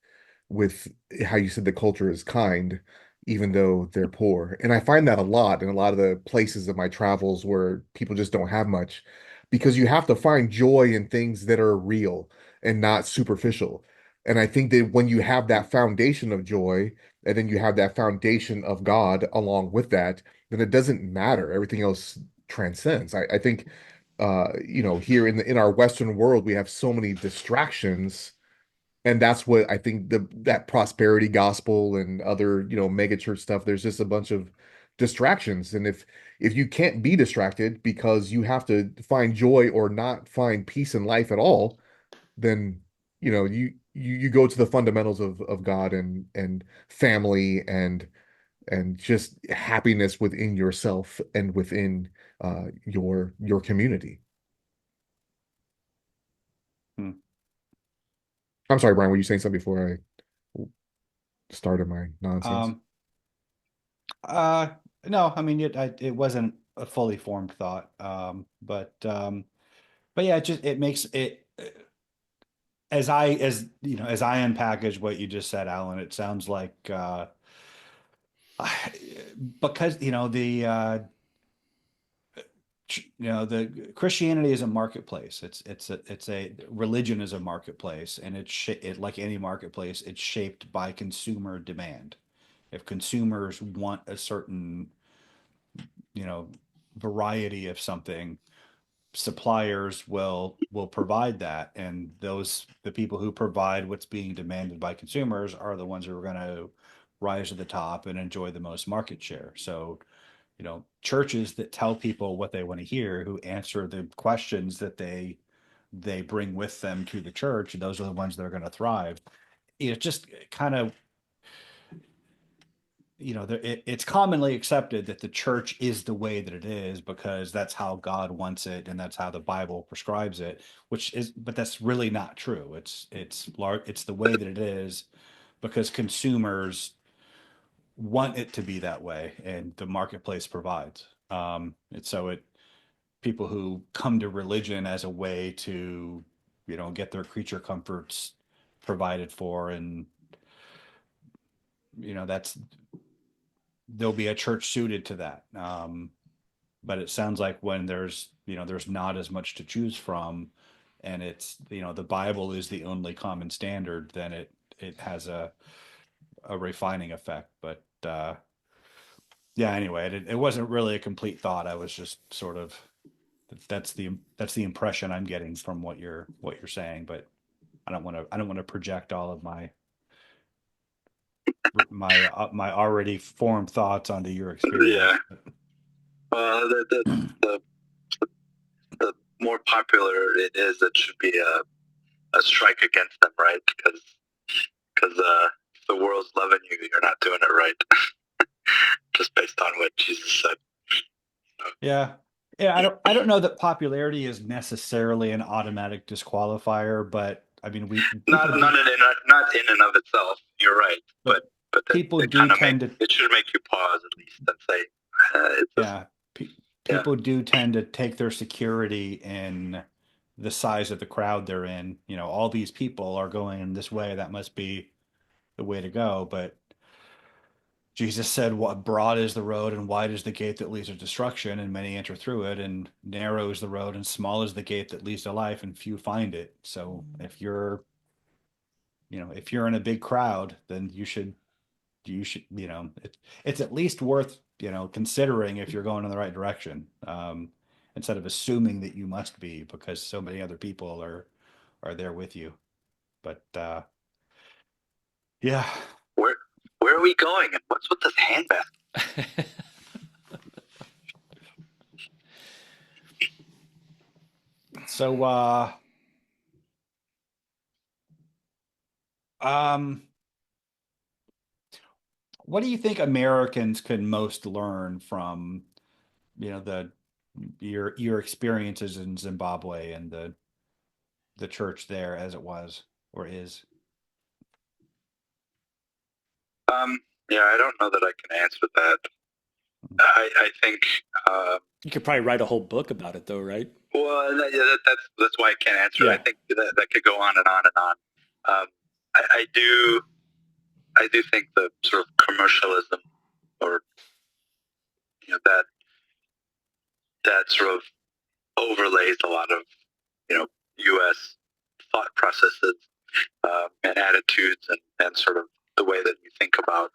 how you said the culture is kind, even though they're poor. And I find that a lot in a lot of the places of my travels where people just don't have much, because you have to find joy in things that are real and not superficial. And I think that when you have that foundation of joy, and then you have that foundation of God along with that, then it doesn't matter. Everything else transcends. I think here in our Western world, we have so many distractions, and that's what I think that prosperity gospel and other, mega church stuff, there's just a bunch of distractions. And if you can't be distracted because you have to find joy or not find peace in life at all, then you go to the fundamentals of God and family and just happiness within yourself and within your community. Hmm. I'm sorry, Brian, were you saying something before I started my nonsense? Um, uh, no, I mean, it wasn't a fully formed thought. But yeah, it makes it, as I unpackage what you just said, Alan, it sounds like, because, the Christianity is a marketplace. It's a religion is a marketplace, and it, like any marketplace, it's shaped by consumer demand. If consumers want a certain, variety of something, suppliers will provide that, and the people who provide what's being demanded by consumers are the ones who are going to rise to the top and enjoy the most market share. So, churches that tell people what they want to hear, who answer the questions that they bring with them to the church, those are the ones that are going to thrive. Just kind of, it's commonly accepted that the church is the way that it is because that's how God wants it and that's how the Bible prescribes it, but that's really not true. It's the way that it is because consumers want it to be that way, and the marketplace provides. And so people who come to religion as a way to, get their creature comforts provided for, and that's there'll be a church suited to that. But it sounds like when there's not as much to choose from, and it's, the Bible is the only common standard, then it has a refining effect. But yeah, anyway, it wasn't really a complete thought. I was just sort of, that's the impression I'm getting from what you're saying, but I don't want to project all of my my already formed thoughts onto your experience. Yeah. The more popular it is, it should be a strike against them, right? Because if the world's loving you, you're not doing it right. Just based on what Jesus said. Yeah. I don't know that popularity is necessarily an automatic disqualifier, but I mean, not in and of itself. You're right, but people it do tend to. It should make you pause at least and say, people do tend to take their security in the size of the crowd they're in. You know, all these people are going in this way. That must be the way to go. But Jesus said, "What broad is the road and wide is the gate that leads to destruction, and many enter through it. And narrow is the road and small is the gate that leads to life, and few find it." So if you're in a big crowd, then you should, it's at least worth, considering if you're going in the right direction, instead of assuming that you must be because so many other people are there with you. But yeah. Where are we going? And what's with this handbasket? So, what do you think Americans can most learn from, your experiences in Zimbabwe and the church there as it was or is? Yeah, I don't know that I can answer that. I think you could probably write a whole book about it, though, right? Well, that's why I can't answer. Yeah. I think that could go on and on and on. I do think the sort of commercialism, or that sort of overlays a lot of U.S. thought processes and attitudes and sort of the way that you think about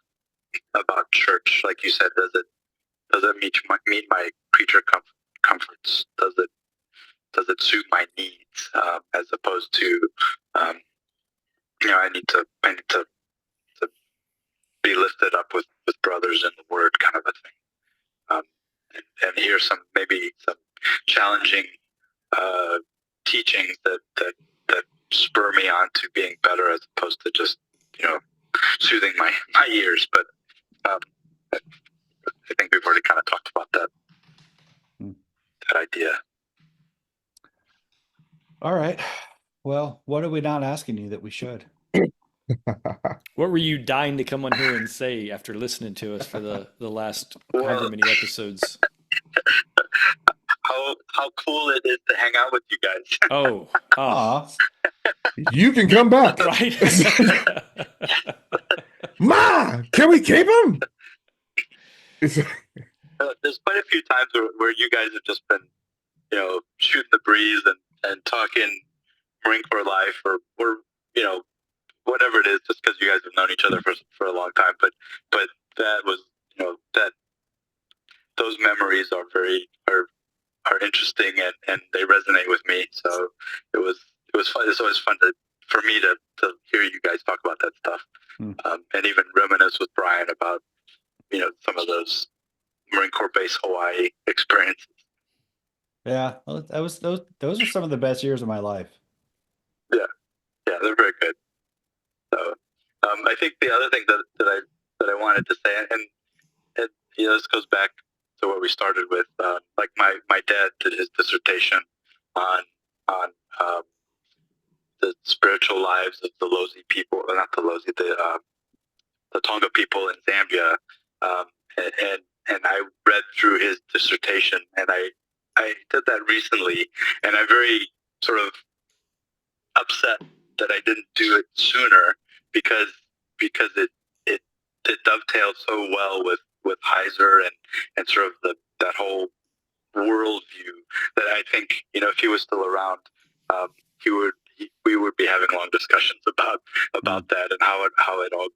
church. Like you said, does it meet my creature comforts? Does it suit my needs? As opposed to I need to be lifted up with brothers in the word, kind of a thing. And here's maybe some challenging teachings that spur me on to being better, as opposed to just soothing my ears. But I think we've already kind of talked about that idea. All right. Well, what are we not asking you that we should? What were you dying to come on here and say after listening to us for the last however many episodes? How cool it is to hang out with you guys. Oh. You can come back. Right. Ma, can we keep him? There's quite a few times where you guys have just been, shooting the breeze and talking Marine Corps life or whatever it is, just because you guys have known each other for a long time. But that was, that those memories are are interesting and they resonate with me. So it was fun. It's always fun for me to hear you guys talk about that stuff, and even reminisce with Brian about some of those Marine Corps base Hawaii experiences. Yeah, well, those are some of the best years of my life. Yeah, they're very good. So I think the other thing that I wanted to say, and this goes back to what we started with. Like my dad did his dissertation on the spiritual lives of the Lozi people, not the Lozi, the Tonga people in Zambia, and I read through his dissertation, and I did that recently, and I'm very sort of upset that I didn't do it sooner because it dovetailed so well with Heiser and sort of that whole worldview that I think if he was still around, we would be having long discussions about that and how it all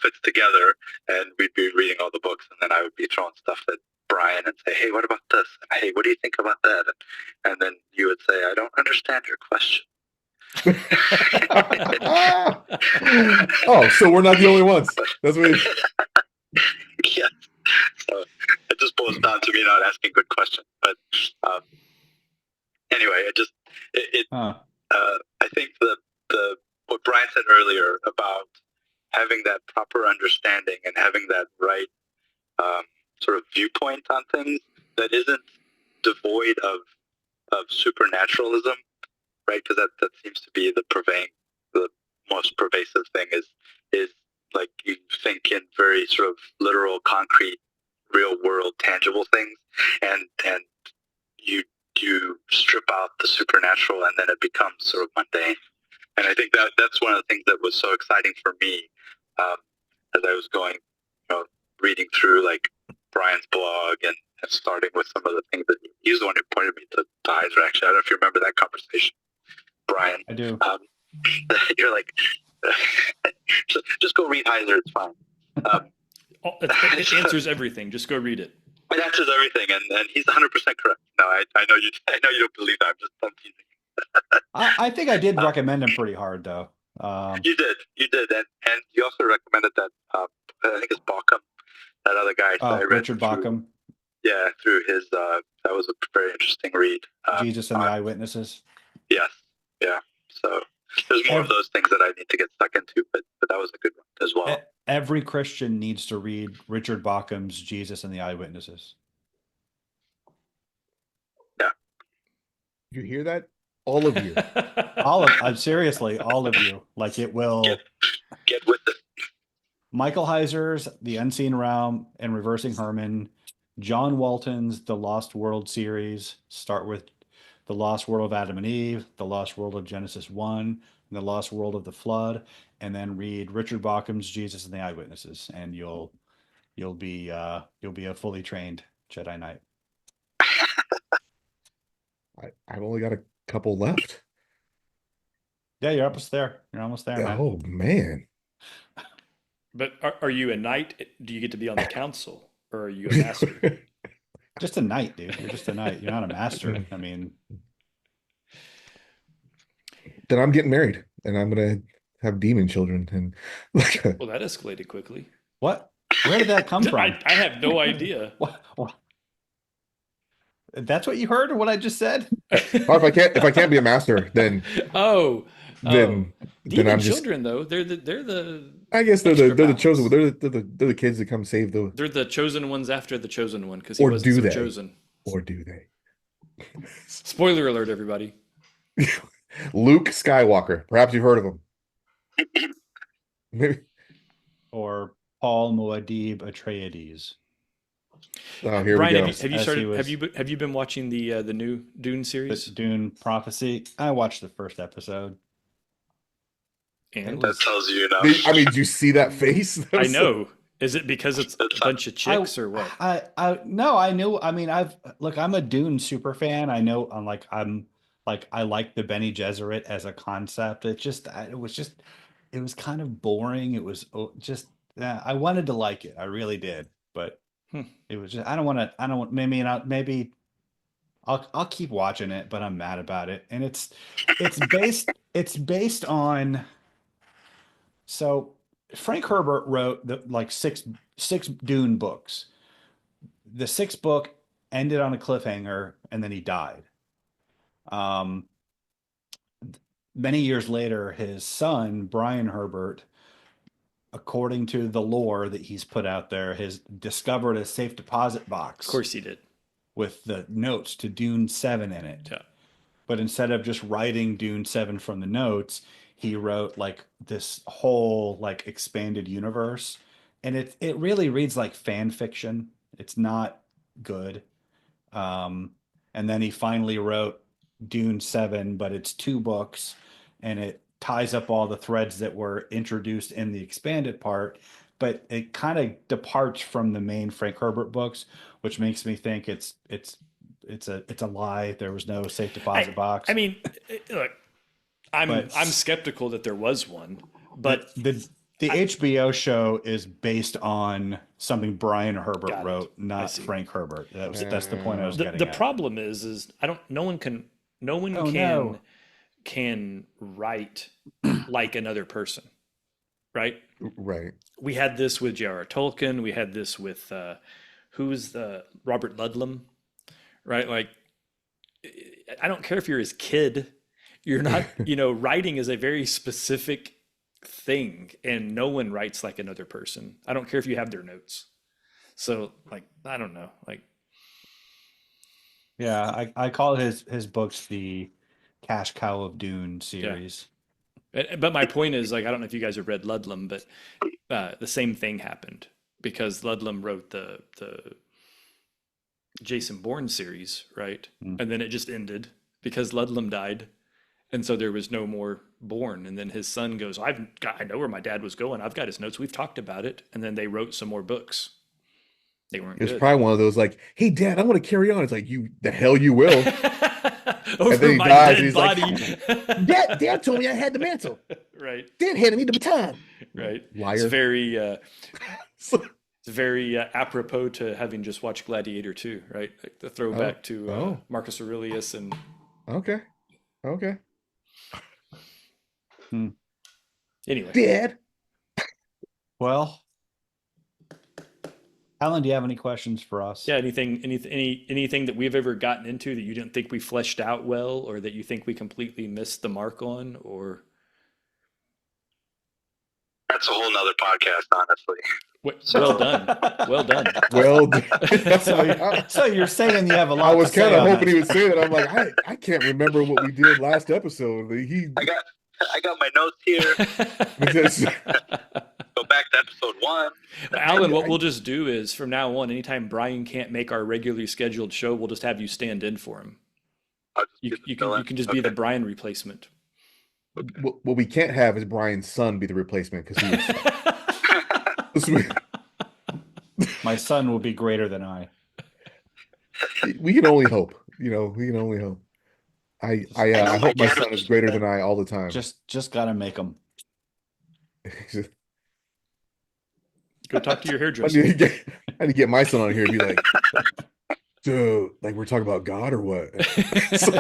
fits together, and we'd be reading all the books, and then I would be throwing stuff at Brian and say, hey, what about this? And hey, what do you think about that? And then you would say, I don't understand your question. Oh, so we're not the only ones. That's what. Yeah. So it just boils down to me not asking good questions. But anyway, I think the what Brian said earlier about having that proper understanding and having that right sort of viewpoint on things that isn't devoid of supernaturalism, right? Because that seems to be the most pervasive thing is like you think in very sort of literal, concrete, real world, tangible things, and you strip out the supernatural, and then it becomes sort of mundane. And I think that's one of the things that was so exciting for me as I was going, reading through like Brian's blog and starting with some of the things that he's the one who pointed me to Heiser. Actually, I don't know if you remember that conversation, Brian. I do. You're like, just go read Heiser. It's fine. It answers everything. Just go read it. It answers everything, and he's 100% correct. No, I know you. I know you don't believe that. I'm teasing. I think I did recommend him pretty hard, though. You did, and you also recommended that. I think it's Bauckham, that other guy. Richard Bauckham. Yeah, through his. That was a very interesting read. Jesus and the Eyewitnesses. Yes, yeah. So there's more of those things that I need to get stuck into, but that was a good one as well. Every Christian needs to read Richard Bauckham's Jesus and the Eyewitnesses. Yeah. You hear that? All of you. Seriously, all of you. Like it will get with it. Michael Heiser's The Unseen Realm and Reversing Herman, John Walton's The Lost World series. Start with The Lost World of Adam and Eve, The Lost World of Genesis 1, and The Lost World of the Flood, and then read Richard Bauckham's Jesus and the Eyewitnesses, and you'll be a fully trained Jedi Knight. I've only got a couple left. Yeah, you're almost there. You're almost there, man. Oh man. But are you a knight? Do you get to be on the council, or are you a master? Just a knight, dude. You're just a knight. You're not a master. I mean, then I'm getting married, and I'm gonna have demon children. And well, that escalated quickly. What? Where did that come from? I have no idea. What? That's what you heard, or what I just said? Or if I can't be a master, then then I'm just children though. They're the. I guess they're the chosen. They're the kids that come save the. They're the chosen ones after the chosen one because he wasn't so chosen. Or do they? Spoiler alert, everybody. Luke Skywalker. Perhaps you've heard of him. Maybe. Or Paul Muad'Dib Atreides. Oh, here Brian, we go. have you started? Have you been watching the new Dune series? The Dune Prophecy. I watched the first episode. And that tells you enough. I mean, did you see that face? I know. Is it because it's a bunch of chicks or what? No, I knew. I mean, I'm a Dune super fan. I know. I like the Bene Gesserit as a concept. It was kind of boring. It was just. I wanted to like it. I really did, but it was just. I don't want. Maybe. I'll keep watching it, but I'm mad about it. And it's based on. So Frank Herbert wrote six Dune books. The sixth book ended on a cliffhanger, and then he died. Many years later, his son, Brian Herbert, according to the lore that he's put out there, has discovered a safe deposit box. Of course he did. With the notes to Dune 7 in it. Yeah. But instead of just writing Dune 7 from the notes, he wrote this whole expanded universe. And it really reads like fan fiction. It's not good. And then he finally wrote Dune 7, but it's 2 books, and it ties up all the threads that were introduced in the expanded part, but it kind of departs from the main Frank Herbert books, which makes me think it's a lie. There was no safe deposit box. I mean, look, I'm skeptical that there was one, but the HBO show is based on something Brian Herbert wrote, not Frank Herbert. That's the point I was getting at. The problem is no one can can write like another person, right? Right. We had this with J.R.R. Tolkien. We had this with who's the Robert Ludlum, right? Like, I don't care if you're his kid, you're not, writing is a very specific thing, and no one writes like another person. I don't care if you have their notes. So, like, I don't know, like, Yeah, I call his books the Cash Cow of Dune series. but my point is, like, I don't know if you guys have read Ludlum, but the same thing happened because Ludlum wrote the Jason Bourne series, right? And then it just ended because Ludlum died. And so there was no more Bourne. And then his son goes, I know where my dad was going. I've got his notes. We've talked about it. And then they wrote some more books. They weren't It's good. probably one of those like, hey, Dad, I want to carry on. It's like, the hell you will. Over And then he my dies, and dead he's like, body. Dad told me I had the mantle. Right. Dad handed me the baton. Right. Liar. It's very, apropos to having just watched Gladiator 2, right? Like the throwback to Marcus Aurelius and. Okay. Anyway. Dad. Well, Alan, do you have any questions for us? Yeah. Anything that we've ever gotten into that you didn't think we fleshed out well, or that you think we completely missed the mark on, or? That's a whole nother podcast, honestly. Well done. Well done. Well done. So you're saying you have a lot. I was kind of hoping he he would say that. I'm like, I can't remember what we did last episode. I got my notes here. Go back to episode 1. Alan, what we'll just do is from now on, anytime Brian can't make our regularly scheduled show, we'll just have you stand in for him. You can just be the Brian replacement. What we can't have is Brian's son be the replacement because My son will be greater than I. we can only hope. We can only hope. I hope my son is greater than I all the time. Just gotta make them. Go talk to your hairdresser. I need to get my son on here and be like, dude, like we're talking about God or what? So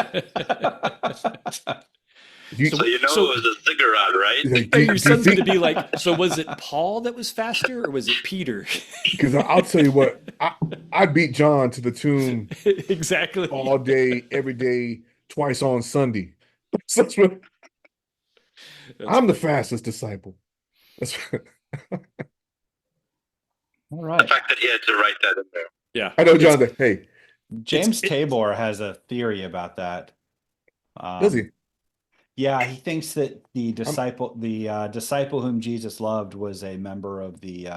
it was a ziggurat, right? Like, Your son's going to be like, so was it Paul that was faster, or was it Peter? Because I'll tell you what, I beat John to the tune exactly all day, every day, twice on Sunday. That's what I'm the fastest disciple. That's All The right. fact that he had to write that in there. Yeah, I know, John. Hey, James Tabor has a theory about that. does he? Yeah, he thinks that the disciple whom Jesus loved was a member of the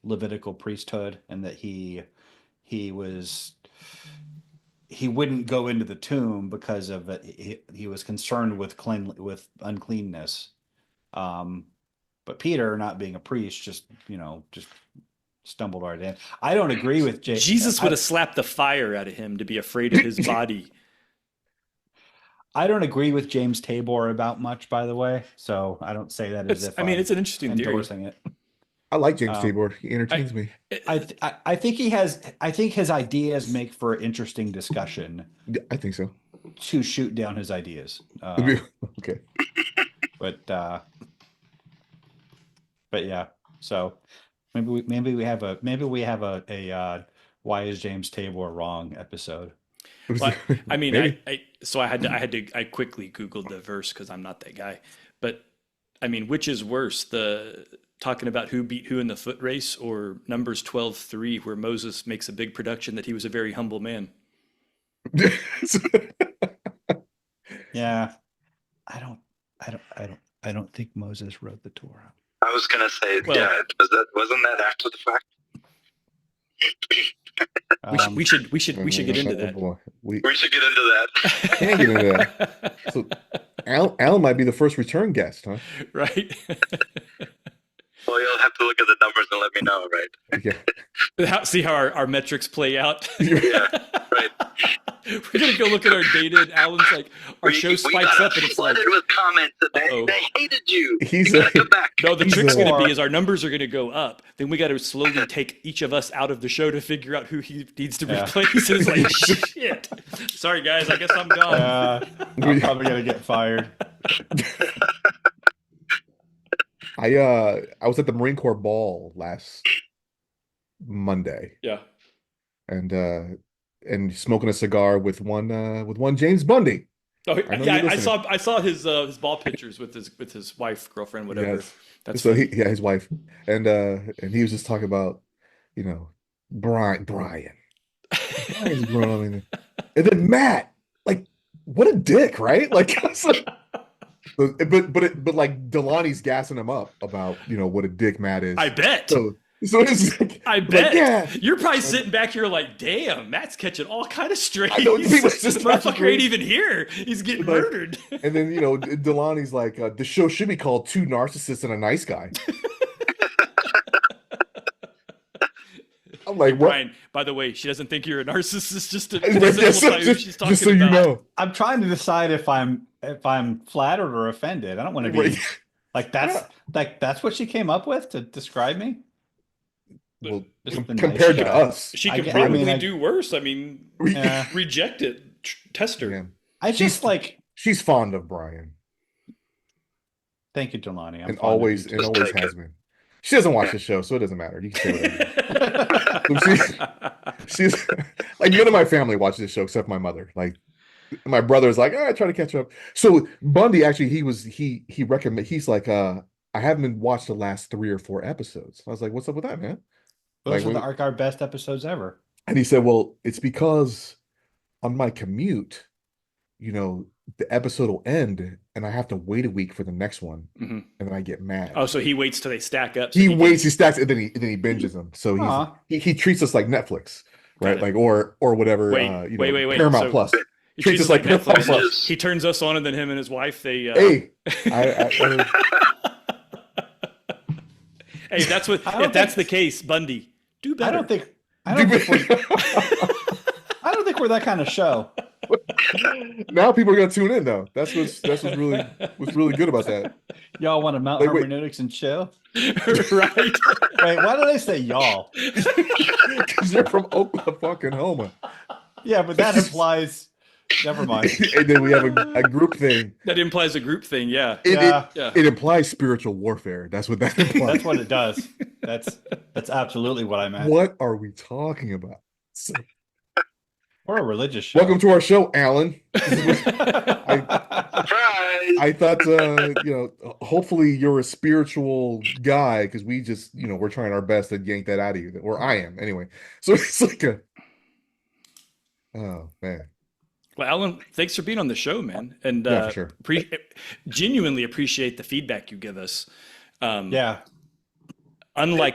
Levitical priesthood, and that he wouldn't go into the tomb because of it. He was concerned with uncleanness. But Peter, not being a priest, just stumbled right in. I don't agree with Jesus would have slapped the fire out of him to be afraid of his body. I don't agree with James Tabor about much, by the way. So I don't say that as if it's an interesting theory. endorsing it. I like James Tabor. He entertains me. I think his ideas make for interesting discussion. I think so. To shoot down his ideas. Okay. But yeah. So maybe we have a why is James Tabor wrong episode. Well, I mean, Maybe. I quickly Googled the verse because I'm not that guy. But I mean, which is worse, the talking about who beat who in the foot race, or Numbers 12:3, where Moses makes a big production that he was a very humble man? Yeah, I don't think Moses wrote the Torah. I was gonna say, wasn't that after the fact? We should get into that. Boy. We We should get into that. can get into that. So, Alan might be the first return guest, huh? Right? Well, you'll have to look at the numbers and let me know, right? Yeah. See how our metrics play out. Yeah, right. We're gonna go look at our data, and Alan's like, our show spikes got up, and it's like, flooded with comments that Uh-oh. they hated you. He's You gotta come back. no, the He's trick's a- gonna be is our numbers are gonna go up. Then we got to slowly take each of us out of the show to figure out who he needs to Yeah. replace. And it's like, shit. Sorry, guys. I guess I'm gone. I'm probably gonna get fired. I was at the Marine Corps ball last Monday Yeah. and smoking a cigar with one James Bundy. Oh, I know yeah. you're I saw his ball pictures with his wife, girlfriend, whatever. Yes. That's So funny. his wife, and he was just talking about, Brian's growing on, and then Matt, like, what a dick, right? Like, but like Delaney's gassing him up about what a dick Matt is. I bet. So it's like, I bet. like, yeah. You're probably sitting back here like, damn, Matt's catching all kind of strays. I know, he was just the motherfucker ain't even here. He's getting like, murdered. And then Delaney's like, the show should be called Two Narcissists and a Nice Guy. I'm like, what? Brian, by the way, she doesn't think you're a narcissist. Just to who she's talking just so about. You know. I'm trying to decide if I'm flattered or offended. I don't want to be that's what she came up with to describe me. Well, compared to us, she could probably do worse. I mean, reject it, test her. Yeah. She's fond of Brian. Thank you, Delaney. And always has been. She doesn't watch the show, so it doesn't matter. You can say whatever. she's like, none of my family watches the show except my mother. Like, my brother's like, I try to catch up. So Bundy actually, he recommend. He's like, I haven't watched the last 3 or 4 episodes. I was like, what's up with that, man? Those are our best episodes ever. And he said, well, it's because on my commute, the episode will end and I have to wait a week for the next one. Mm-hmm. And then I get mad. Oh, so he waits till they stack up. So he stacks, and then he binges them. So he treats us like Netflix, right? Like, or whatever, wait. Paramount Plus. He treats us like Netflix. Plus. He turns us on, and then him and his wife, they... Hey! Hey, if that's the case, Bundy, do better. I don't think we're that kind of show. Now people are gonna tune in though. That's what's really good about that. Y'all want to mount hermeneutics and chill, right? Wait, why do they say y'all? Because you're from Oklahoma. Yeah, but that implies. Never mind. And then we have a group thing. That implies a group thing. Yeah. It implies spiritual warfare. That's what that implies. That's what it does. That's absolutely what I meant. What are we talking about? We're a religious show. Welcome to our show, Alan. Surprise! I thought, hopefully you're a spiritual guy because we just, we're trying our best to yank that out of you. Or I am, anyway. So it's like oh, man. Well, Alan, thanks for being on the show, man. And for sure. Genuinely appreciate the feedback you give us. Unlike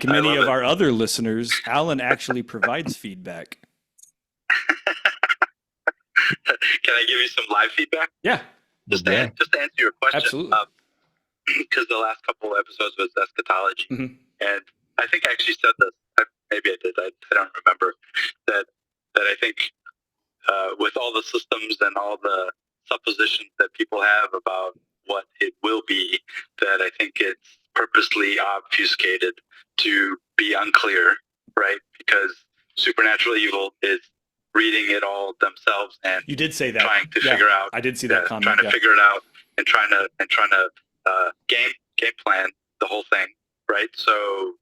many of our other listeners, Alan actually provides feedback. Can I give you some live feedback? Yeah. Just to answer your question. Absolutely. Because the last couple of episodes was eschatology. Mm-hmm. And I think I actually said this. Maybe I did. I don't remember. That I think with all the systems and all the suppositions that people have about what it will be, that I think it's purposely obfuscated to be unclear, right? Because supernatural evil is reading it all themselves and you did say that trying to figure out. I did see that comment. Trying to figure it out and trying to game plan the whole thing, right? So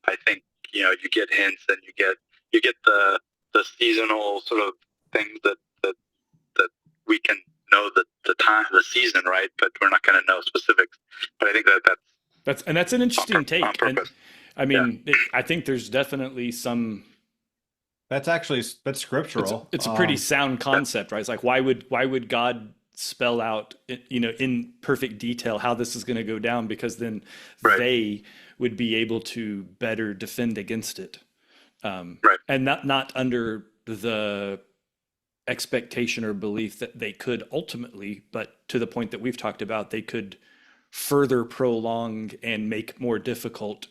I think you get hints and you get the seasonal sort of things that we can know the time, the season, right? But we're not going to know specifics. But I think that's an interesting take. And I mean, I think there's definitely some. That's scriptural. It's a pretty sound concept, right? It's like why would God spell out in perfect detail how this is going to go down? Because then they would be able to better defend against it, and not under the expectation or belief that they could ultimately, but to the point that we've talked about, they could further prolong and make more difficult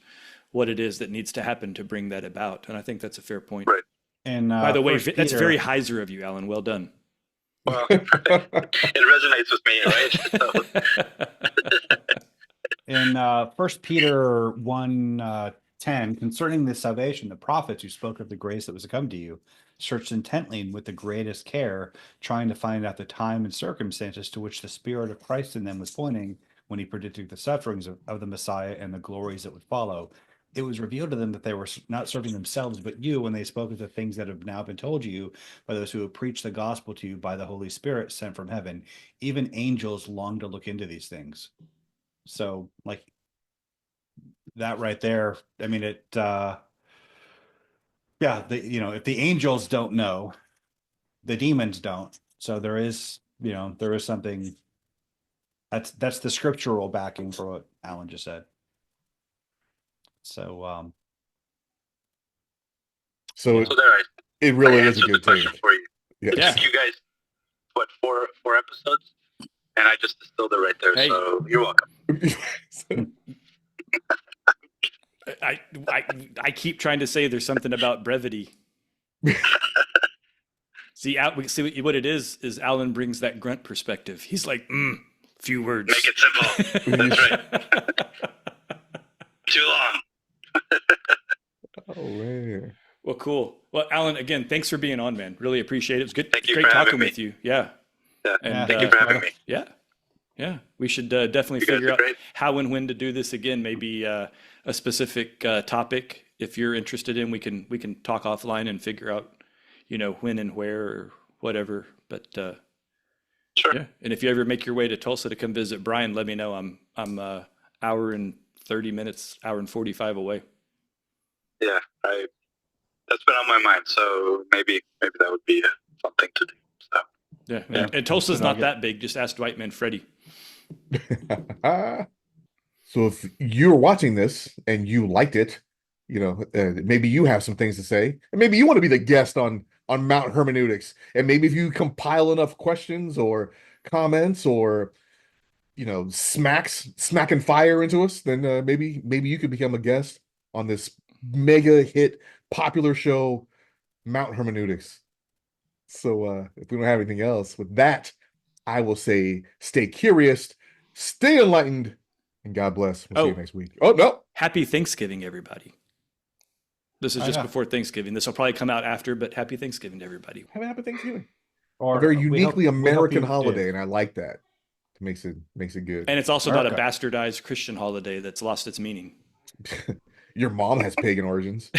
what it is that needs to happen to bring that about. And I think that's a fair point. Right. And by the way, that's very Heiser of you, Alan. Well done. Well, it resonates with me, right? In 1 Peter 1, 10, concerning this salvation, the prophets who spoke of the grace that was to come to you searched intently and with the greatest care, trying to find out the time and circumstances to which the Spirit of Christ in them was pointing when he predicted the sufferings of the Messiah and the glories that would follow. It was revealed to them that they were not serving themselves, but you, when they spoke of the things that have now been told you by those who have preached the gospel to you by the Holy Spirit sent from heaven. Even angels long to look into these things. So, like, that right there, I mean, if the angels don't know, the demons don't. So there is something that's the scriptural backing for what Alan just said. So So So there, it really I is a answered the good question take. for you. Yeah. Yeah. You guys, what, four episodes? And I just distilled it right there. Hey. So you're welcome. I keep trying to say there's something about brevity. See what it is Alan brings that grunt perspective. He's like, few words. Make it simple. That's right. Too long. Oh man. Well, cool. Well, Alan, again, thanks for being on, man. Really appreciate it. It was good. Thank you Great for having talking me. with you. Yeah. Yeah. And, Thank you for having me. Yeah. Yeah. We should definitely You guys figure are out great. how and when to do this again. Maybe a specific topic. If you're interested in, we can talk offline and figure out, when and where or whatever. But Sure. yeah. And if you ever make your way to Tulsa to come visit Brian, let me know. I'm hour and 30 minutes, hour and 45 away. Yeah, that's been on my mind. So maybe that would be a fun thing to do. So Yeah. And Tulsa's not that big. Just ask Dwight Man Freddy. So if you're watching this and you liked it, maybe you have some things to say, and maybe you want to be the guest on Mount Hermeneutics, and maybe if you compile enough questions or comments or smacking fire into us, then maybe you could become a guest on this mega hit popular show, Mount Hermeneutics. So if we don't have anything else with that, I will say stay curious, stay enlightened, and God bless. We'll see you next week. Oh, no. Happy Thanksgiving, everybody. This is just before Thanksgiving. This will probably come out after, but happy Thanksgiving to everybody. Have a happy Thanksgiving. or A very we uniquely hope- we hope American you holiday, did. and I like that. It makes it good. And it's also not a America. bastardized Christian holiday that's lost its meaning. Your mom has pagan origins.